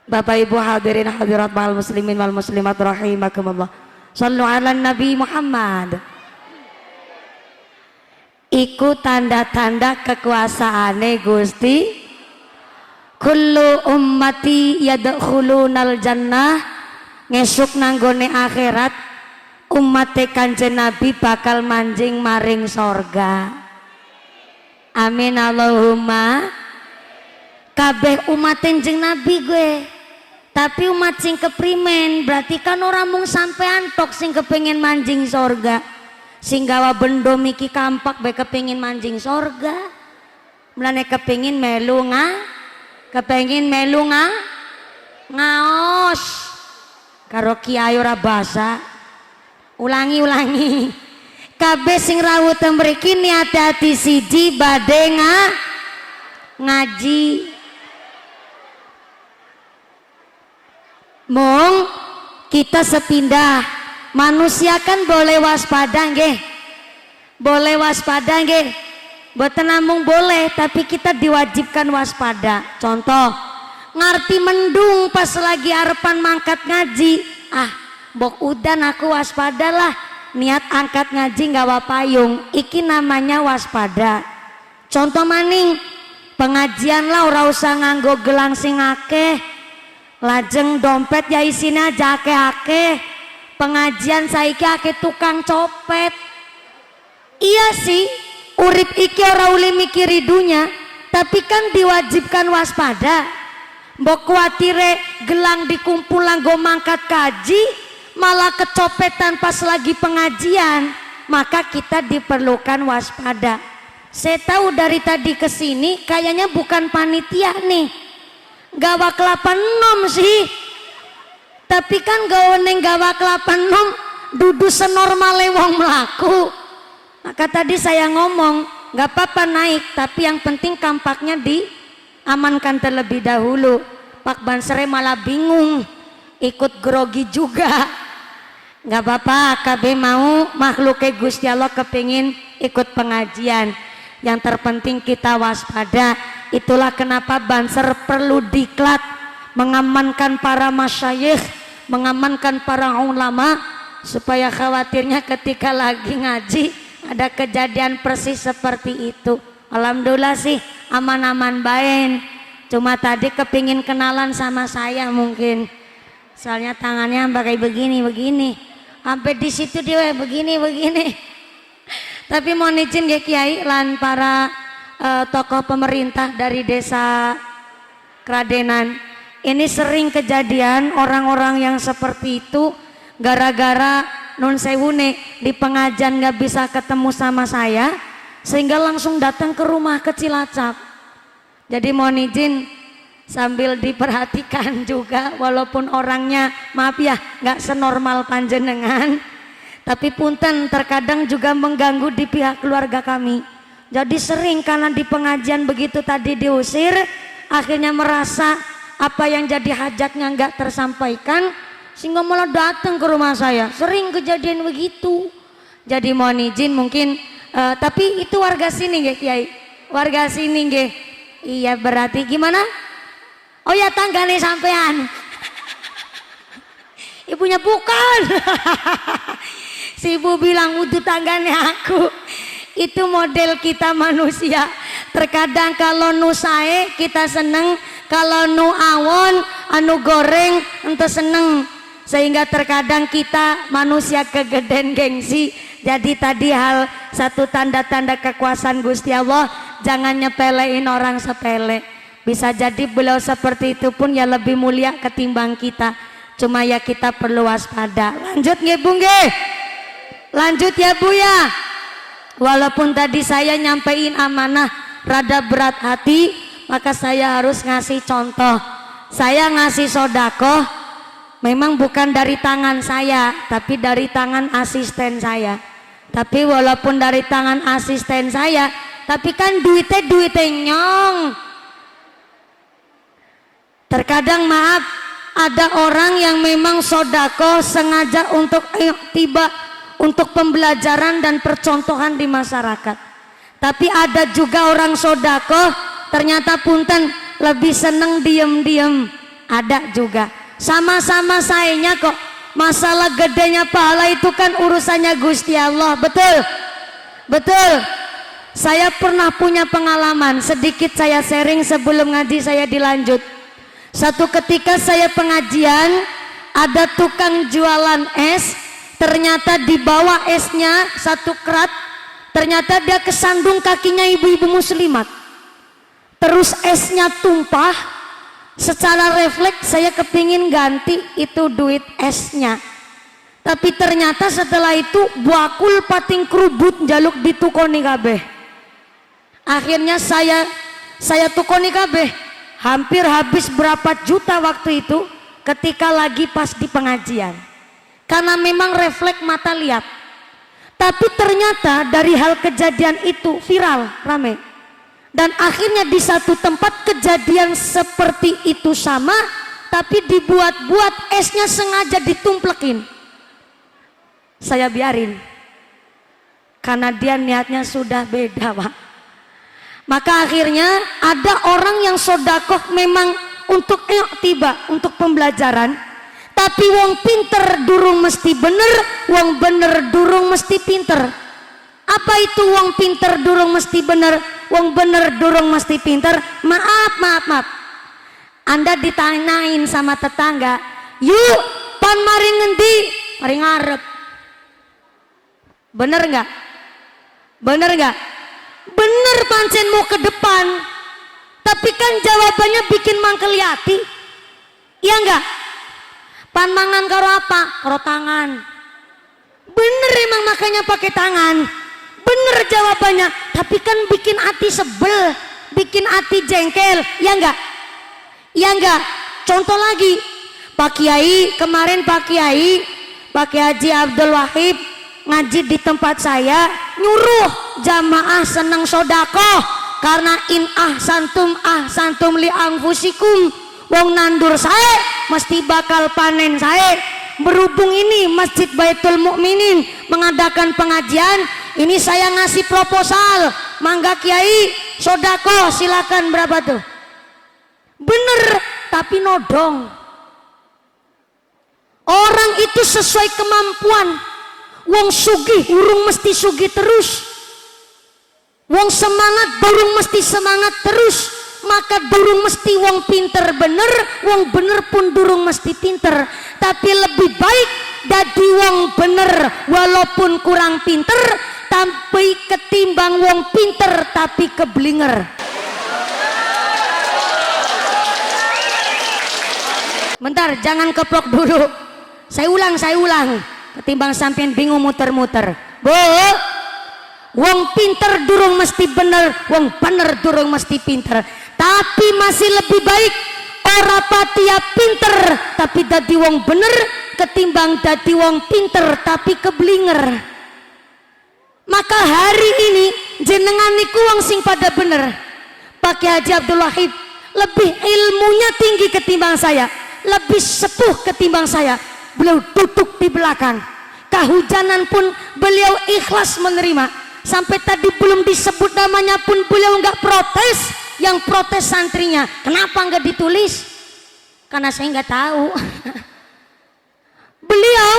Speaker 1: Bapak Ibu hadirin hadirat wal muslimin wal muslimat rahimakumullah. Shallu ala Nabi Muhammad. Iku tanda-tanda kekuasaane Gusti. Kullu ummati yadkhulunal jannah, ngesuk nanggone akhirat ummate Kanjeng Nabi bakal manjing maring sorga. Amin Allahumma. Kabeh umat Kanjeng Nabi gue. Tapi umat sing keprimen berarti kan orang mung sampean tok sing kepengin manjing sorga. Sing gawa bendo miki kampak bae kepengin manjing sorga. Mulane kepengin melu ngaos karo kiai ora basa. Ulangi kabeh sing rawuh teng mriki niat-ati siji badhe ngaji. Mong kita sepindah manusia kan boleh waspada nggih, mboten namung boleh tapi kita diwajibkan waspada. Contoh ngarti mendung pas lagi arepan mangkat ngaji, mbok udan aku waspada lah, niat angkat ngaji nggawa payung, iki namanya waspada. Contoh maning pengajian lah ora usah nganggo gelang sing akeh, lajeng dompet ya isina aja akeh-akeh. Pengajian saiki akeh tukang copet. Iya sih, urip iki ora uli mikiri dunya, tapi kan diwajibkan waspada. Mbok kuatire gelang dikumpul nggo mangkat kaji malah kecopetan pas lagi pengajian, maka kita diperlukan waspada. Saya tahu dari tadi ke sini kayaknya bukan panitia nih, gawa kelapa enom sih. Tapi kan gawane gawa kelapa enom dudu senormale wong melaku. Maka tadi saya ngomong nggak apa-apa naik, tapi yang penting kampaknya diamankan terlebih dahulu. Pak Bansere malah bingung, ikut grogi juga. Nggak apa-apa, KB mau makhluknya Gusti Allah kepingin ikut pengajian. Yang terpenting kita waspada. Itulah kenapa Banser perlu diklat, mengamankan para masyayikh, mengamankan para ulama, supaya khawatirnya ketika lagi ngaji ada kejadian persis seperti itu. Alhamdulillah sih aman-aman baik. Cuma tadi kepingin kenalan sama saya mungkin, soalnya tangannya pakai begini, sampai di situ dia begini. Tapi mohon izin ya Kiai lan para tokoh pemerintah dari desa Kradenan, ini sering kejadian orang-orang yang seperti itu gara-gara nun sewune di pengajian nggak bisa ketemu sama saya sehingga langsung datang ke rumah ke Cilacap. Jadi mohon izin sambil diperhatikan juga, walaupun orangnya maaf ya nggak senormal panjenengan, tapi punten terkadang juga mengganggu di pihak keluarga kami. Jadi sering karena di pengajian begitu tadi diusir, akhirnya merasa apa yang jadi hajatnya nggak tersampaikan sehingga malah datang ke rumah saya. Sering kejadian begitu. Jadi mohon izin mungkin tapi itu warga sini nggih Kiai, warga sini nggih. Iya berarti gimana? Oh ya tanggane sampean. Ibunya bukan. Si ibu bilang udah tanggane aku. Itu model kita manusia. Terkadang kalau nu sae kita seneng, kalau nu awon anu goreng ente seneng. Sehingga terkadang kita manusia kegeden gengsi. Jadi tadi hal satu tanda-tanda kekuasaan Gusti Allah, jangan nyepelein orang sepele. Bisa jadi beliau seperti itu pun ya lebih mulia ketimbang kita. Cuma ya kita perlu waspada. Lanjut nggih Bu nggih? Lanjut ya Bu ya. Walaupun tadi saya nyampein amanah rada berat hati, maka saya harus ngasih contoh. Saya ngasih sodako memang bukan dari tangan saya, tapi dari tangan asisten saya. Tapi walaupun dari tangan asisten saya, tapi kan duitnya nyong. Terkadang maaf, ada orang yang memang sodako sengaja untuk tiba untuk pembelajaran dan percontohan di masyarakat. Tapi ada juga orang sodako ternyata punten lebih seneng diem-diem. Ada juga. Sama-sama sayanya kok. Masalah gedenya pahala itu kan urusannya Gusti Allah. Betul? Betul. Saya pernah punya pengalaman, sedikit saya sharing sebelum ngaji saya dilanjut. Satu ketika saya pengajian, ada tukang jualan es, ternyata di bawah esnya satu kerat, ternyata dia kesandung kakinya ibu-ibu muslimat. Terus esnya tumpah, secara refleks saya kepingin ganti itu duit esnya. Tapi ternyata setelah itu bakul pating kerubut jaluk ditukoni kabeh. Akhirnya saya tukoni kabeh, hampir habis berapa juta waktu itu ketika lagi pas di pengajian, karena memang refleks mata lihat. Tapi ternyata dari hal kejadian itu viral, rame, dan akhirnya di satu tempat kejadian seperti itu sama, tapi dibuat-buat esnya sengaja ditumplekin. Saya biarin karena dia niatnya sudah beda, Pak. Maka akhirnya ada orang yang sodakoh memang untuk tiba untuk pembelajaran, tapi wong pinter durung mesti bener, wong bener durung mesti pinter. Apa itu wong pinter durung mesti bener, wong bener durung mesti pinter? Maaf. Anda ditanyain sama tetangga, yuk pan mari ngendi? Mari ngarep. Bener nggak? Bener nggak? Bener pancen mau ke depan, tapi kan jawabannya bikin mangkeliati, iya enggak? Pan mangan karo apa? Karo tangan. Bener emang makanya pakai tangan. Bener jawabannya, tapi kan bikin hati sebel, bikin hati jengkel, iya enggak? Iya enggak? Contoh lagi, Pak Kiai kemarin, Pak Kiai Haji Abdul Wahid ngaji di tempat saya, nyuruh jamaah seneng sodakoh karena in ahsantum li anfusikum, wong nandur saya mesti bakal panen saya. Berhubung ini Masjid Baitul Mukminin mengadakan pengajian, ini saya ngasih proposal, mangga Kiai sodakoh silakan, berapa tuh? Bener, tapi nodong. Orang itu sesuai kemampuan. Wong sugih urung mesti sugih terus, wong semangat durung mesti semangat terus. Maka durung mesti wong pinter bener, wong bener pun durung mesti pinter. Tapi lebih baik dadi wong bener walaupun kurang pinter, tapi ketimbang wong pinter tapi keblinger. Bentar, jangan keplok dulu. Saya ulang. Ketimbang sampean bingung muter-muter. Bu, wong pinter durung mesti bener, wong bener durung mesti pinter. Tapi masih lebih baik ora patia pinter tapi dadi wong bener, ketimbang dadi wong pinter tapi keblinger. Maka hari ini jenengan niku wong sing pada bener. Pak Haji Abdul Wahid lebih ilmunya tinggi ketimbang saya, lebih sepuh ketimbang saya. Beliau duduk di belakang, kehujanan pun beliau ikhlas menerima. Sampai tadi belum disebut namanya pun beliau nggak protes. Yang protes santrinya, kenapa nggak ditulis? Karena saya nggak tahu. Beliau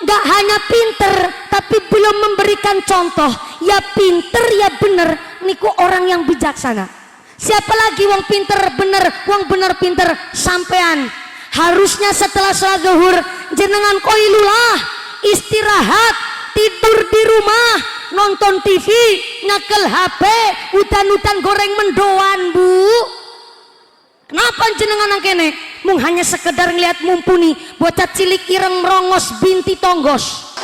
Speaker 1: nggak hanya pinter, tapi beliau memberikan contoh. Ya pinter, ya bener. Niku orang yang bijaksana. Siapa lagi wong pinter bener, wong bener pinter? Sampean. Harusnya setelah sholat zuhur jenengan koilulah, istirahat, tidur di rumah, nonton TV, nyekel HP, udan-udan goreng mendoan, Bu. Kenapa jenengan kene? Mung hanya sekedar ngeliat mumpuni bocah cilik ireng merongos binti tonggos.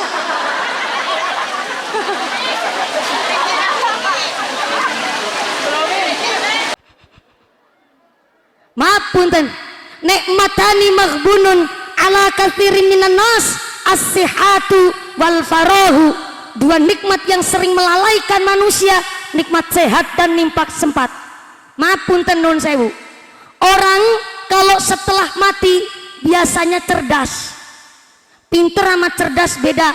Speaker 1: Maaf punten, nikmatani maghbunun ala katsirin minan nas, as-sihhatu wal farahu. Dua nikmat yang sering melalaikan manusia, nikmat sehat dan nimpak sempat. Maaf punten nun sewu. Orang kalau setelah mati biasanya cerdas. Pinter sama cerdas beda.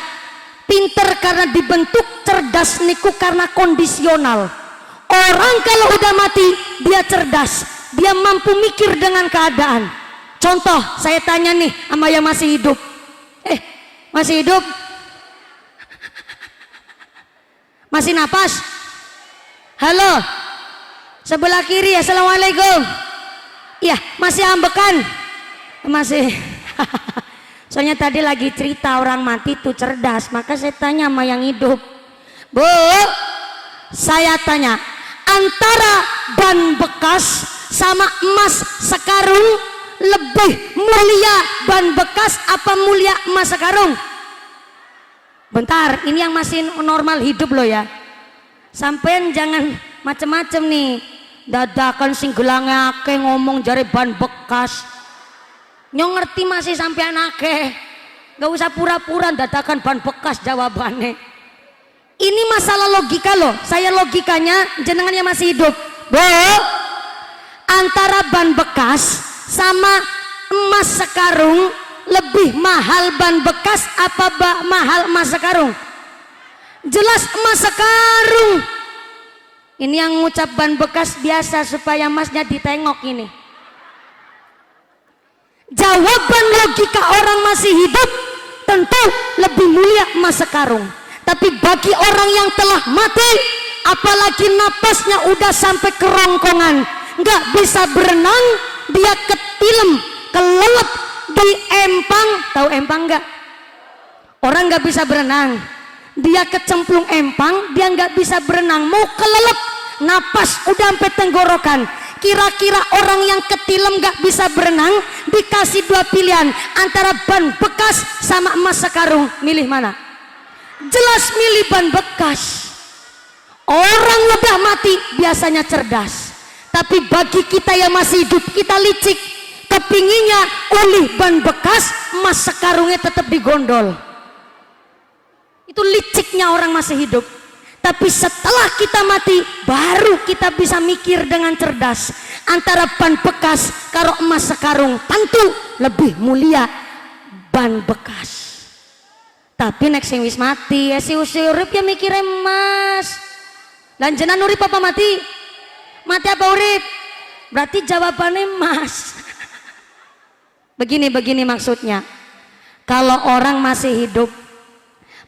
Speaker 1: Pinter karena dibentuk, cerdas niku karena kondisional. Orang kalau udah mati dia cerdas, dia mampu mikir dengan keadaan. Contoh, saya tanya nih sama yang masih hidup. Masih hidup? Masih napas? Halo? Sebelah kiri, assalamualaikum. Iya, masih ambekan? Masih. Soalnya tadi lagi cerita orang mati tuh cerdas, maka saya tanya sama yang hidup. Bu, saya tanya, antara ban bekas sama emas sekarung, lebih mulia ban bekas apa mulia emas sekarung? Bentar, ini yang masih normal hidup loh ya. Sampean jangan macem-macem nih. Dadakan sing gelange akeh ngomong jare ban bekas. Nyong ngerti masih sampean akeh. Gak usah pura-pura dadakan ban bekas jawabannya. Ini masalah logika loh. Saya logikanya jenengan yang masih hidup. Bu, antara ban bekas sama emas sekarung, lebih mahal ban bekas apa mahal emas sekarung? Jelas emas sekarung. Ini yang ngucap ban bekas biasa supaya emasnya ditengok ini. Jawaban logika orang masih hidup tentu lebih mulia emas sekarung. Tapi bagi orang yang telah mati, apalagi napasnya udah sampai kerongkongan, nggak bisa berenang, dia ketilem, kelelep di empang. Tahu empang nggak? Orang nggak bisa berenang, dia kecemplung empang, dia nggak bisa berenang, mau kelelep, napas udah sampai tenggorokan. Kira-kira orang yang ketilem nggak bisa berenang dikasih dua pilihan antara ban bekas sama emas sekarung, milih mana? Jelas milih ban bekas. Orang udah mati biasanya cerdas, tapi bagi kita yang masih hidup, kita licik, kepinginnya oleh ban bekas, emas sekarungnya tetap digondol. Itu liciknya orang masih hidup. Tapi setelah kita mati, baru kita bisa mikir dengan cerdas. Antara ban bekas karo emas sekarung, tentu lebih mulia ban bekas. Tapi nek sing wis mati, si urip ya mikir emas. Lanjenan urip apa mati? Mati apa urip? Berarti jawabannya emas. Begini maksudnya. Kalau orang masih hidup,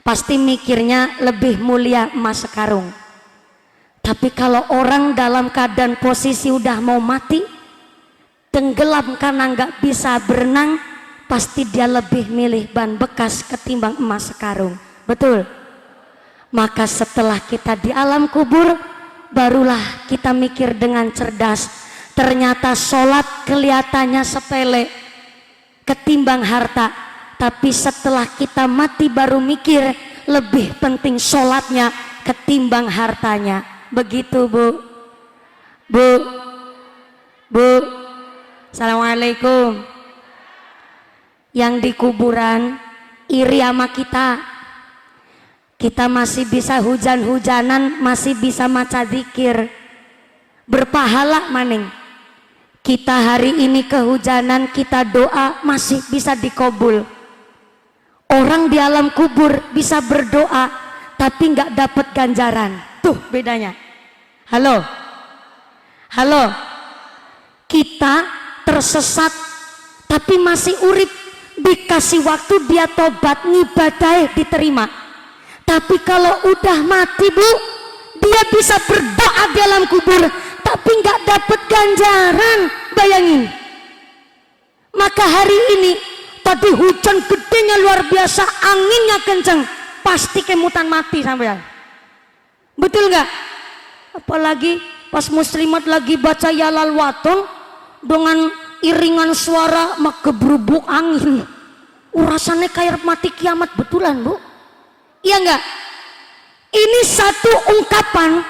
Speaker 1: pasti mikirnya lebih mulia emas sekarung. Tapi kalau orang dalam keadaan posisi udah mau mati, tenggelam karena nggak bisa berenang, pasti dia lebih milih ban bekas ketimbang emas sekarung. Betul? Maka setelah kita di alam kubur, barulah kita mikir dengan cerdas. Ternyata sholat kelihatannya sepele ketimbang harta, tapi setelah kita mati baru mikir lebih penting sholatnya ketimbang hartanya. Begitu Bu. Assalamualaikum. Yang di kuburan iri sama kita masih bisa hujan-hujanan, masih bisa maca zikir, berpahala maning. Kita hari ini kehujanan, kita doa masih bisa dikabul. Orang di alam kubur bisa berdoa tapi nggak dapat ganjaran. Tuh bedanya. Halo, kita tersesat tapi masih urip, dikasih waktu dia tobat, ngibadai diterima. Tapi kalau udah mati Bu, dia bisa berdoa di alam kubur tapi nggak dapat ganjaran. Bayangin. Maka hari ini tadi hujan gedenya luar biasa, anginnya kenceng, pasti kemutan mati sampean. Betul nggak? Apalagi pas muslimat lagi baca Yalal Waton dengan iringan suara magebrubuk angin, urasannya kayak mati kiamat betulan Bu. Iya nggak? Ini satu ungkapan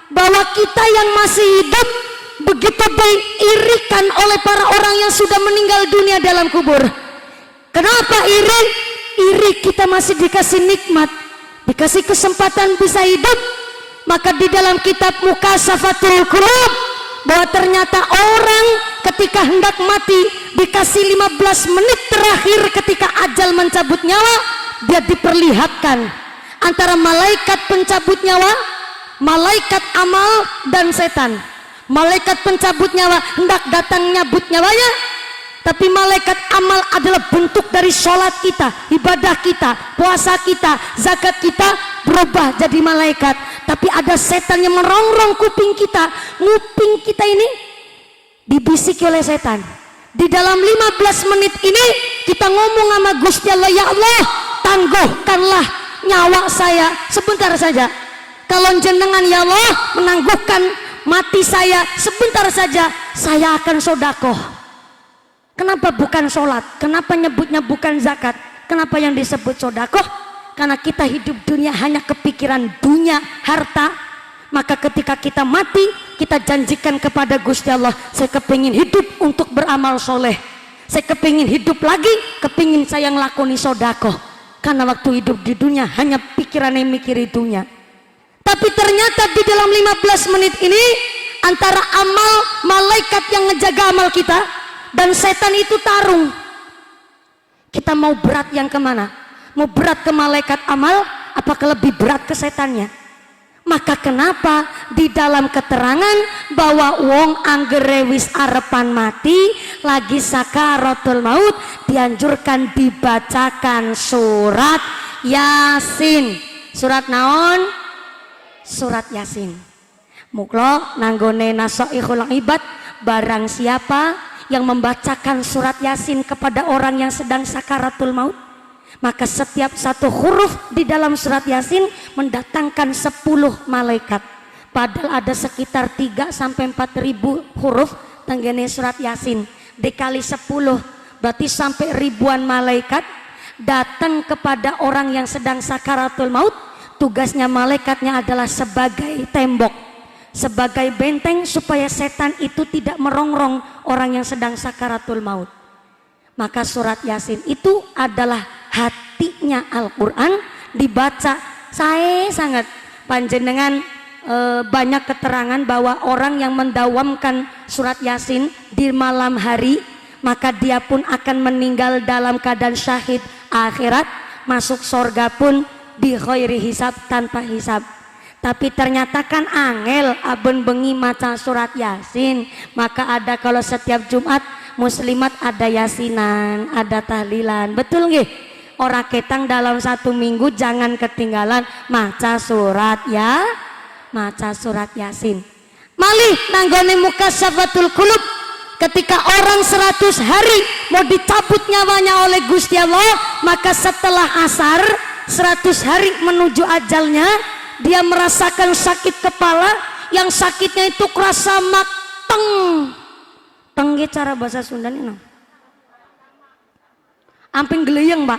Speaker 1: bahwa kita yang masih hidup begitu diirikan oleh para orang yang sudah meninggal dunia dalam kubur. Kenapa iri? Iri kita masih dikasih nikmat, dikasih kesempatan bisa hidup. Maka di dalam kitab Mukasafatul Qulub, bahwa ternyata orang ketika hendak mati dikasih 15 menit terakhir ketika ajal mencabut nyawa, dia diperlihatkan antara malaikat pencabut nyawa, malaikat amal dan setan. Malaikat pencabut nyawa hendak datang nyabut nyawanya, Tapi malaikat amal adalah bentuk dari sholat kita, ibadah kita, puasa kita, zakat kita, berubah jadi malaikat. Tapi ada setan yang merongrong kuping kita. Kuping kita ini dibisiki oleh setan. Di dalam 15 menit ini kita ngomong sama Gusti Allah, ya Allah, tangguhkanlah nyawa saya sebentar saja. Kalau jenengan ya Allah menangguhkan mati saya sebentar saja, saya akan sodakoh. Kenapa bukan sholat? Kenapa nyebutnya bukan zakat? Kenapa yang disebut sodakoh? Karena kita hidup dunia hanya kepikiran dunia, harta. Maka ketika kita mati, kita janjikan kepada Gusti Allah, saya kepingin hidup untuk beramal soleh. Saya kepingin hidup lagi, kepingin saya ngelakoni sodakoh. Karena waktu hidup di dunia hanya pikiran yang mikiri dunia. Tapi ternyata di dalam 15 menit ini, antara amal malaikat yang ngejaga amal kita dan setan itu tarung. Kita mau berat yang kemana? Mau berat ke malaikat amal, apakah lebih berat ke setannya? Maka kenapa di dalam keterangan bahwa wong anggere wis arepan mati lagi sakaratul maut dianjurkan dibacakan surat Yasin. Surat naon? Surat Yasin. Muklo nanggone nasoihul ibad, barang siapa yang membacakan surat Yasin kepada orang yang sedang sakaratul maut, maka setiap satu huruf di dalam surat Yasin mendatangkan 10 malaikat. Padahal ada sekitar 3 sampai 4 ribu huruf tenggene surat Yasin. Dikali 10 berarti sampai ribuan malaikat datang kepada orang yang sedang sakaratul maut. Tugasnya malaikatnya adalah sebagai tembok, sebagai benteng supaya setan itu tidak merongrong orang yang sedang sakaratul maut. Maka surat Yasin itu adalah hatinya Al-Quran, dibaca. Saya sangat panjenengan banyak keterangan bahwa orang yang mendawamkan surat Yasin di malam hari, maka dia pun akan meninggal dalam keadaan syahid akhirat, masuk sorga pun bi khairi hisab, tanpa hisab. Tapi ternyata kan angel aben bengi maca surat Yasin. Maka ada kalau setiap Jumat muslimat ada yasinan, ada tahlilan, betul nggih? Ora ketang dalam 1 minggu jangan ketinggalan maca surat ya, maca surat Yasin. Malih nanggone mukasyafatul qulub, ketika orang 100 hari mau dicabut nyawanya oleh Gusti Allah, maka setelah asar 100 hari menuju ajalnya, dia merasakan sakit kepala, yang sakitnya itu kerasa mateng. Tengge cara bahasa Sundanya no. Amping geleyeng, Pak.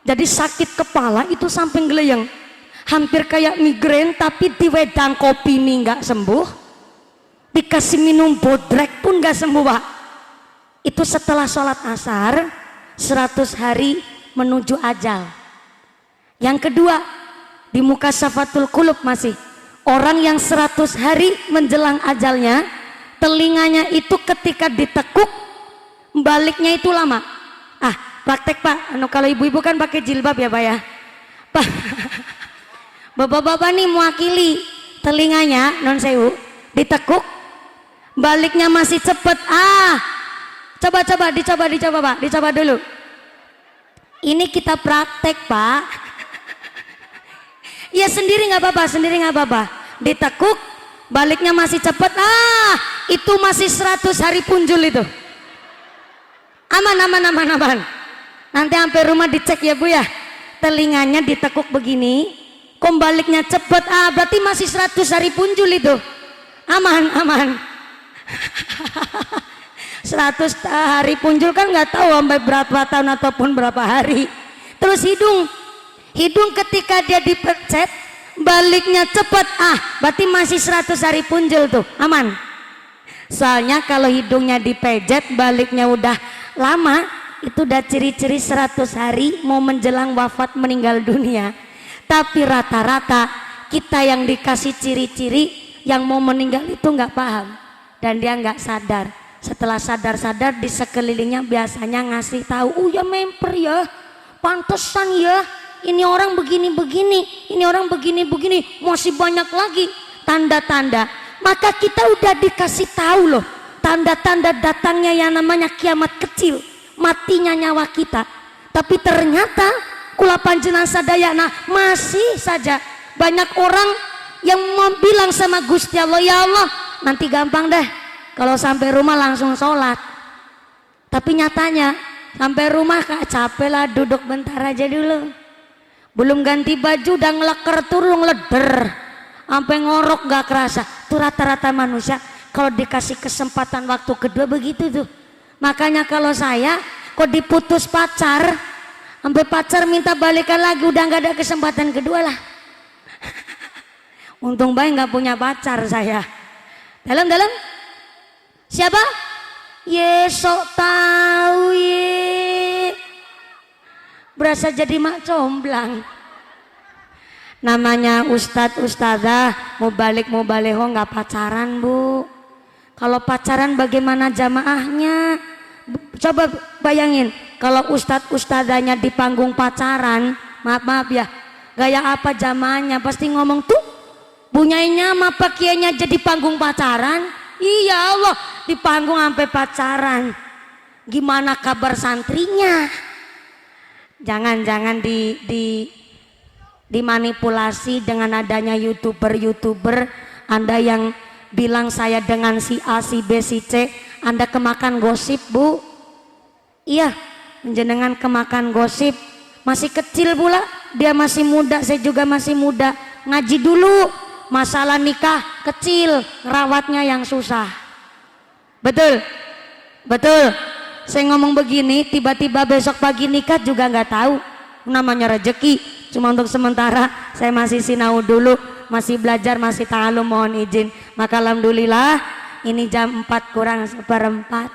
Speaker 1: Jadi sakit kepala itu samping geleyeng. Hampir kayak migrain, tapi diwedang kopi ini nggak sembuh. Dikasih minum bodrek pun nggak sembuh, Pak. Itu setelah sholat asar 100 hari menuju ajal. Yang kedua, di mukasyafatul qulub masih orang yang 100 hari menjelang ajalnya, telinganya itu ketika ditekuk baliknya itu lama. Ah, praktek Pak, kalau ibu-ibu kan pakai jilbab ya Pak ya. Pak, bapak-bapak nih mewakili telinganya non sewu ditekuk baliknya masih cepet. Coba dicoba Pak, dicoba dulu. Ini kita praktek Pak. Ya sendiri nggak apa-apa, ditekuk baliknya masih cepet. Itu masih 100 hari punjul itu. Aman. Nanti sampai rumah dicek ya Bu ya. Telinganya ditekuk begini, baliknya cepet. Berarti masih 100 hari punjul itu. Aman. 100 hari punjul kan nggak tahu sampai berapa tahun ataupun berapa hari. Terus hidung ketika dia dipercet baliknya cepet, berarti masih 100 hari punjul tuh, aman. Soalnya kalau hidungnya dipejet baliknya udah lama, itu udah ciri-ciri 100 hari mau menjelang wafat meninggal dunia. Tapi rata-rata kita yang dikasih ciri-ciri yang mau meninggal itu nggak paham dan dia nggak sadar. Setelah sadar di sekelilingnya biasanya ngasih tahu, ya memper ya, pantesan ya, ini orang begini-begini, ini orang begini-begini, masih banyak lagi tanda-tanda. Maka kita udah dikasih tahu loh tanda-tanda datangnya yang namanya kiamat kecil, matinya nyawa kita. Tapi ternyata kula panjenengan sadayana masih saja banyak orang yang mau bilang sama Gusti Allah, ya Allah nanti gampang deh kalau sampai rumah langsung sholat. Tapi nyatanya sampai rumah kak capek lah, duduk bentar aja dulu, belum ganti baju udah ngeleker turung leder sampai ngorok gak kerasa. Tuh rata-rata manusia kalau dikasih kesempatan waktu kedua begitu tuh. Makanya kalau saya kok diputus pacar sampai pacar minta balikan lagi udah gak ada kesempatan kedua lah. Untung baik gak punya pacar saya. Dalam siapa? Ye sok tahu ye, berasa jadi mak comblang. Namanya ustadz ustadzah mau balik nggak pacaran bu. Kalau pacaran bagaimana jamaahnya? Coba bayangin kalau ustadz ustadzahnya di panggung pacaran, maaf ya, gaya apa jamaahnya? Pasti ngomong tuh bunyainya sama pakaiannya jadi panggung pacaran. Iya Allah, di panggung sampai pacaran. Gimana kabar santrinya? Jangan dimanipulasi dengan adanya youtuber. Anda yang bilang saya dengan si A, si B, si C, Anda kemakan gosip bu. Iya, menjenengan kemakan gosip. Masih kecil pula, dia masih muda, saya juga masih muda. Ngaji dulu. Masalah nikah kecil, rawatnya yang susah. Betul? Saya ngomong begini, tiba-tiba besok pagi nikah juga nggak tahu. Namanya rezeki. Cuma untuk sementara saya masih sinau dulu, masih belajar, masih ta'alum, mohon izin. Maka alhamdulillah ini jam 4 kurang seperempat.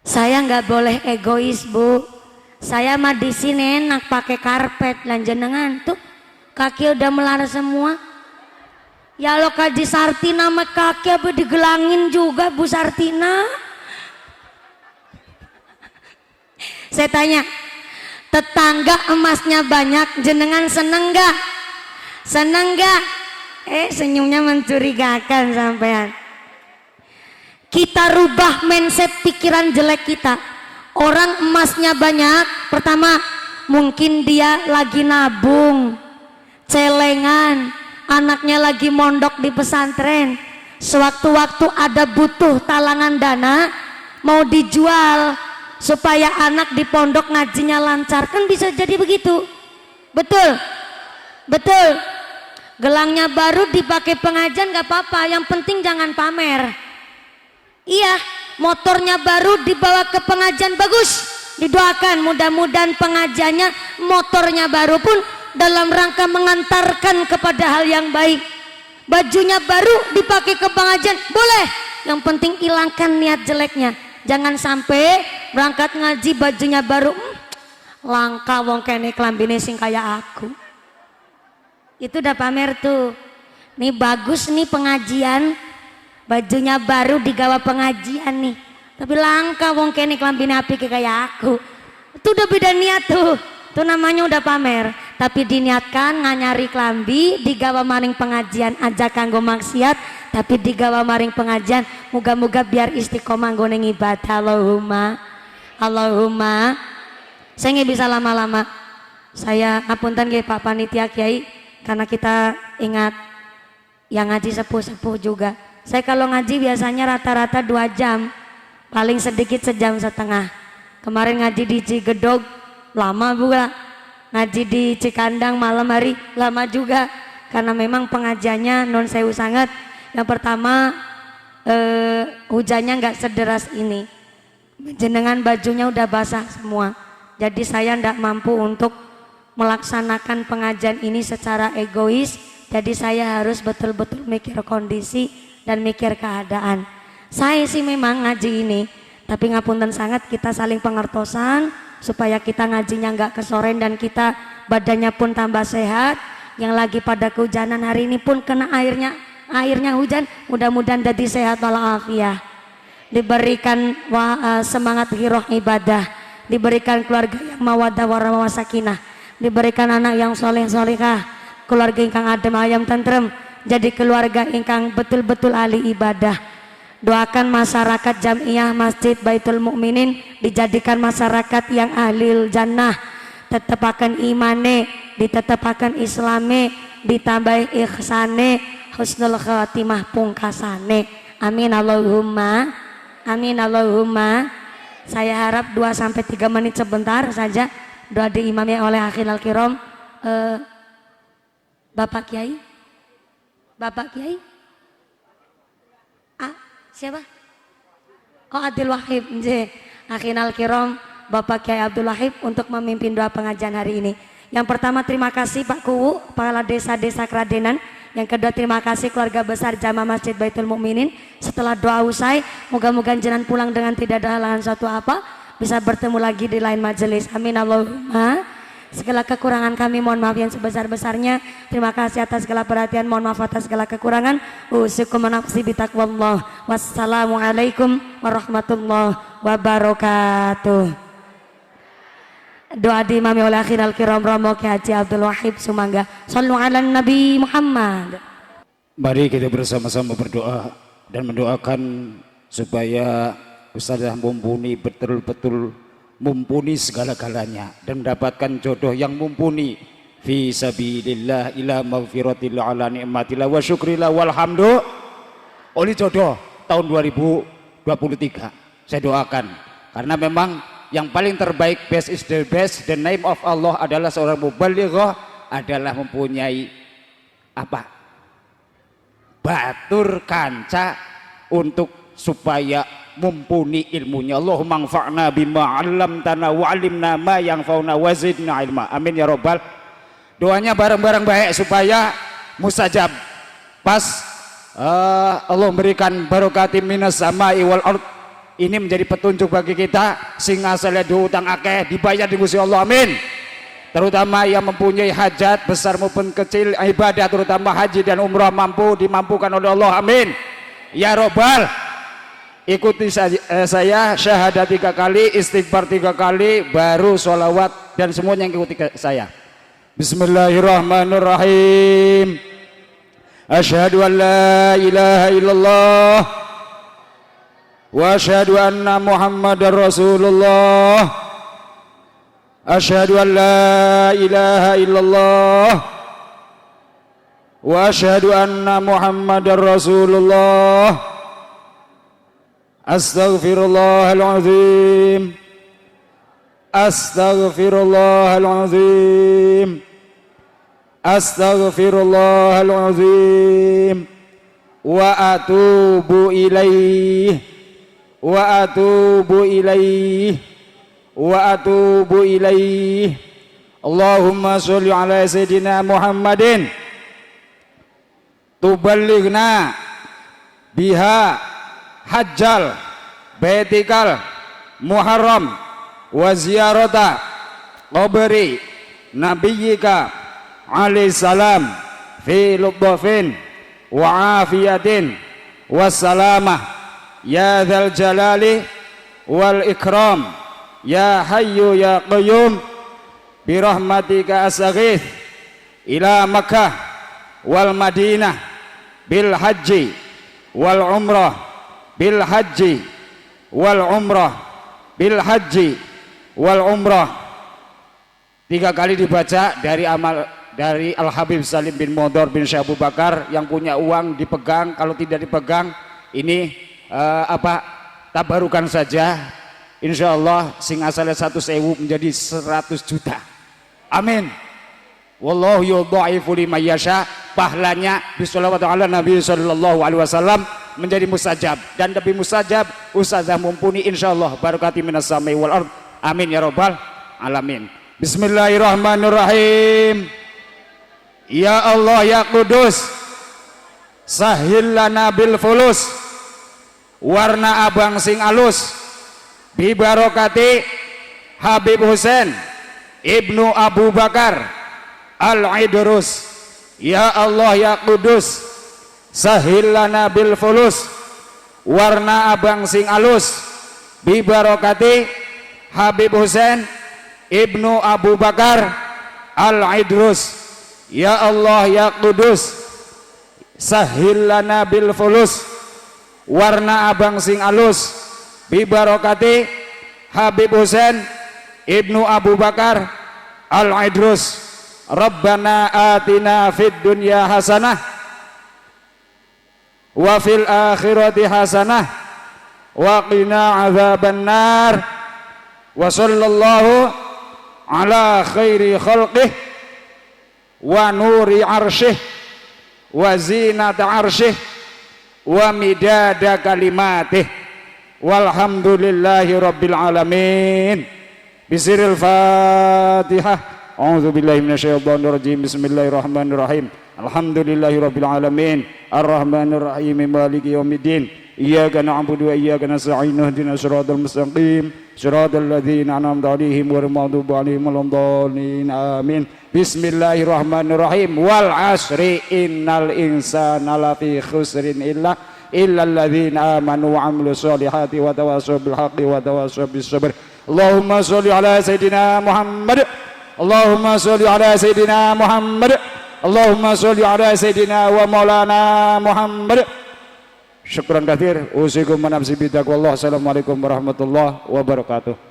Speaker 1: Saya nggak boleh egois bu. Saya mah di sini enak pakai karpet lanjenengan tuh kaki udah melar semua. Ya lo kaji Sartina sama kaki apa digelangin juga Bu Sartina. Saya tanya, tetangga emasnya banyak, jenengan seneng gak? Seneng gak? Senyumnya mencurigakan sampean. Kita rubah mindset pikiran jelek kita. Orang emasnya banyak, pertama mungkin dia lagi nabung, celengan, anaknya lagi mondok di pesantren, sewaktu-waktu ada butuh talangan dana mau dijual supaya anak di pondok ngajinya lancar, kan bisa jadi begitu. Betul gelangnya baru dipakai pengajian gak apa-apa, yang penting jangan pamer. Iya, motornya baru dibawa ke pengajian, bagus, didoakan mudah-mudahan pengajiannya motornya baru pun dalam rangka mengantarkan kepada hal yang baik. Bajunya baru dipakai ke pengajian, boleh, yang penting hilangkan niat jeleknya. Jangan sampai berangkat ngaji bajunya baru, langka wong kene klambine sing kayak aku. Itu udah pamer tuh. Nih bagus nih pengajian, bajunya baru digawa pengajian nih, tapi langka wong kene klambine apike kayak aku. Itu udah beda niat tuh. Itu namanya udah pamer. Tapi diniatkan nganyari klambi digawa maring pengajian aja kanggo maksiat, tapi digawa maring pengajian muga-muga biar istiqomah nggone ibadah. Allahumma. Saya nggak bisa lama-lama. Saya ngapunten nggih Pak Panitia Kiai, karena kita ingat yang ngaji sepuh-sepuh juga. Saya kalau ngaji biasanya rata-rata 2 jam, paling sedikit 1,5 jam. Kemarin ngaji di Cigedog lama pula, ngaji di Cikandang malam hari lama juga, karena memang pengajiannya non sewu sangat. Yang pertama hujannya nggak sederas ini, jenengan bajunya udah basah semua, jadi saya nggak mampu untuk melaksanakan pengajian ini secara egois. Jadi saya harus betul-betul mikir kondisi dan mikir keadaan. Saya sih memang ngaji ini, tapi ngapunten sangat kita saling pengertosan supaya kita ngajinya nggak kesoren dan kita badannya pun tambah sehat. Yang lagi pada kehujanan hari ini pun kena airnya hujan, mudah-mudahan jadi sehat walafiat, diberikan semangat giroh ibadah, diberikan keluarga yang mawaddah warahmah sakinah, diberikan anak yang soleh solehah, keluarga ingkang adem ayam tentrem, jadi keluarga ingkang betul-betul ahli ibadah. Doakan masyarakat Jamiah Masjid Baitul Mukminin dijadikan masyarakat yang ahli jannah, tetepakan imane, ditetepakan islame, ditambah ihsane, husnul khatimah pungkasane. Amin Allahumma, amin Allahumma. Saya harap 2-3 menit sebentar saja doa diimami oleh akhirul kiram. Bapak Kiai, Bapak Kiai, siapa? Oh, Abdul Wahib. Akhirul kiram Bapak Kiai Abdul Wahib untuk memimpin doa pengajian hari ini. Yang pertama terima kasih Pak Kuwu, Kepala Desa-Desa Keradenan. Yang kedua terima kasih keluarga besar Jamaah Masjid Baitul Mukminin. Setelah doa usai, moga-moga jenengan pulang dengan tidak ada halangan suatu apa, bisa bertemu lagi di lain majelis. Amin Allahumma. Segala kekurangan kami mohon maaf yang sebesar-besarnya. Terima kasih atas segala perhatian, mohon maaf atas segala kekurangan. Usikum nafsi bitaqwallah. Wassalamualaikum warahmatullahi wabarakatuh. Doa diimami oleh akhirul kiram Romo Ki Haji Abdul Wahib Sumangga. Shallu ala Nabi Muhammad.
Speaker 4: Mari kita bersama-sama berdoa dan mendoakan supaya Ustazah mumpuni, betul-betul mumpuni segala-galanya dan mendapatkan jodoh yang mumpuni fi sabilillah ila maghfiratil ala ni'matillah wa syukrillah walhamdu. Oleh jodoh tahun 2023 saya doakan, karena memang yang paling terbaik, best is the best, the name of Allah adalah seorang mubalighah, adalah mempunyai apa? Batur kanca untuk supaya mumpuni ilmunya. Allahumma anfa'na bima 'allamtana wa 'allimna ma yanfa'una wa zidna ilma. Amin ya robbal. Doanya bareng-bareng baik supaya mustajab. Pas Allah memberikan barokati minas sama'i wal ard. Ini menjadi petunjuk bagi kita, sing asale utang akeh dibayar di Gusti Allah. Amin. Terutama yang mempunyai hajat besar maupun kecil, ibadah terutama haji dan umrah mampu dimampukan oleh Allah. Amin. Ya robbal. Ikuti saya syahadat 3 kali, istighfar 3 kali, baru sholawat dan semuanya yang ikuti saya. Bismillahirrahmanirrahim. Asyhadu an la ilaha illallah wa asyhadu anna Muhammadar Rasulullah. Asyhadu an la ilaha illallah wa asyhadu anna Muhammadar Rasulullah. Astaghfirullahaladzim. Astaghfirullahaladzim. Astaghfirullahaladzim. Wa atubu ilaih. Wa atubu ilaih. Wa atubu ilaih. Allahumma sholli ala sayyidina Muhammadin. Tuballighna biha hajjal baitikal muharram wa ziyarata qabri nabiyyika alaihi salam fi lubdafin wa afiyatin wassalamah ya dzal jalali wal ikram ya hayyu ya qayyum birahmatika astaghith ila Makkah wal Madinah bil haji wal umrah bil haji wal umrah bil haji wal umrah. 3 kali dibaca dari amal dari Al Habib Salim bin Modor bin Syekh Abu Bakar. Yang punya uang dipegang, kalau tidak dipegang ini tabarukan saja. Insya Allah sing asalnya 100.000 menjadi 100 juta. Amin. Wallahu yudha'ifu liman yasha. Pahalanya bisolawatu ala Nabi sallallahu alaihi wasallam menjadi mustajab, dan lebih mustajab ustazah mumpuni insyaallah barakati minas samai wal ard. Amin ya rabbal alamin. Bismillahirrahmanirrahim. Ya Allah ya Kudus, sahil lana bil fulus, warna abang sing alus, bi barokati Habib Husain Ibnu Abu Bakar Al-Idrus. Ya Allah ya Kudus, sahil lana bil fulus, warna abang sing alus, bi barokati Habib Husain Ibnu Abu Bakar Al-Idrus. Ya Allah ya Kudus, sahil lana bil fulus, warna abang sing alus, bibarokati Habib Husain Ibnu Abu Bakar Al-Idrus. Rabbana atina fid dunya hasanah wa fil akhirati hasanah wa qina azaban nar. Wa sallallahu ala khairi khalqih wa nuri arsyih wa zinata arsyih wa midada kalimatih walhamdulillahi rabbil alamin. Bisiril Fatihah. A'udzu billahi minasyaitonir rajim. Bismillahirrahmanirrahim. Alhamdulillahi rabbil alamin. Arrahmanir rahim. Maliki yaumiddin. Iyyaka na'budu wa iyyaka nasta'in. Ihdinas siratal mustaqim. Siratal ladzina an'amta 'alaihim ghairil maghdubi 'alaihim waladdallin. Amin. Bismillahirrahmanirrahim. Wal 'asri innal insana lafi khusrin illa alladzina amanu wa 'amilus solihati wa tawassaw bil haqqi wa tawassaw bis sabr. Allahumma shalli ala sayidina Muhammad. Allahumma sholli ala Sayyidina Muhammad. Allahumma sholli ala Sayyidina wa maulana Muhammad. Syukran katsir. Usikum wa nafsi bitaqwallah. Assalamualaikum warahmatullahi wabarakatuh.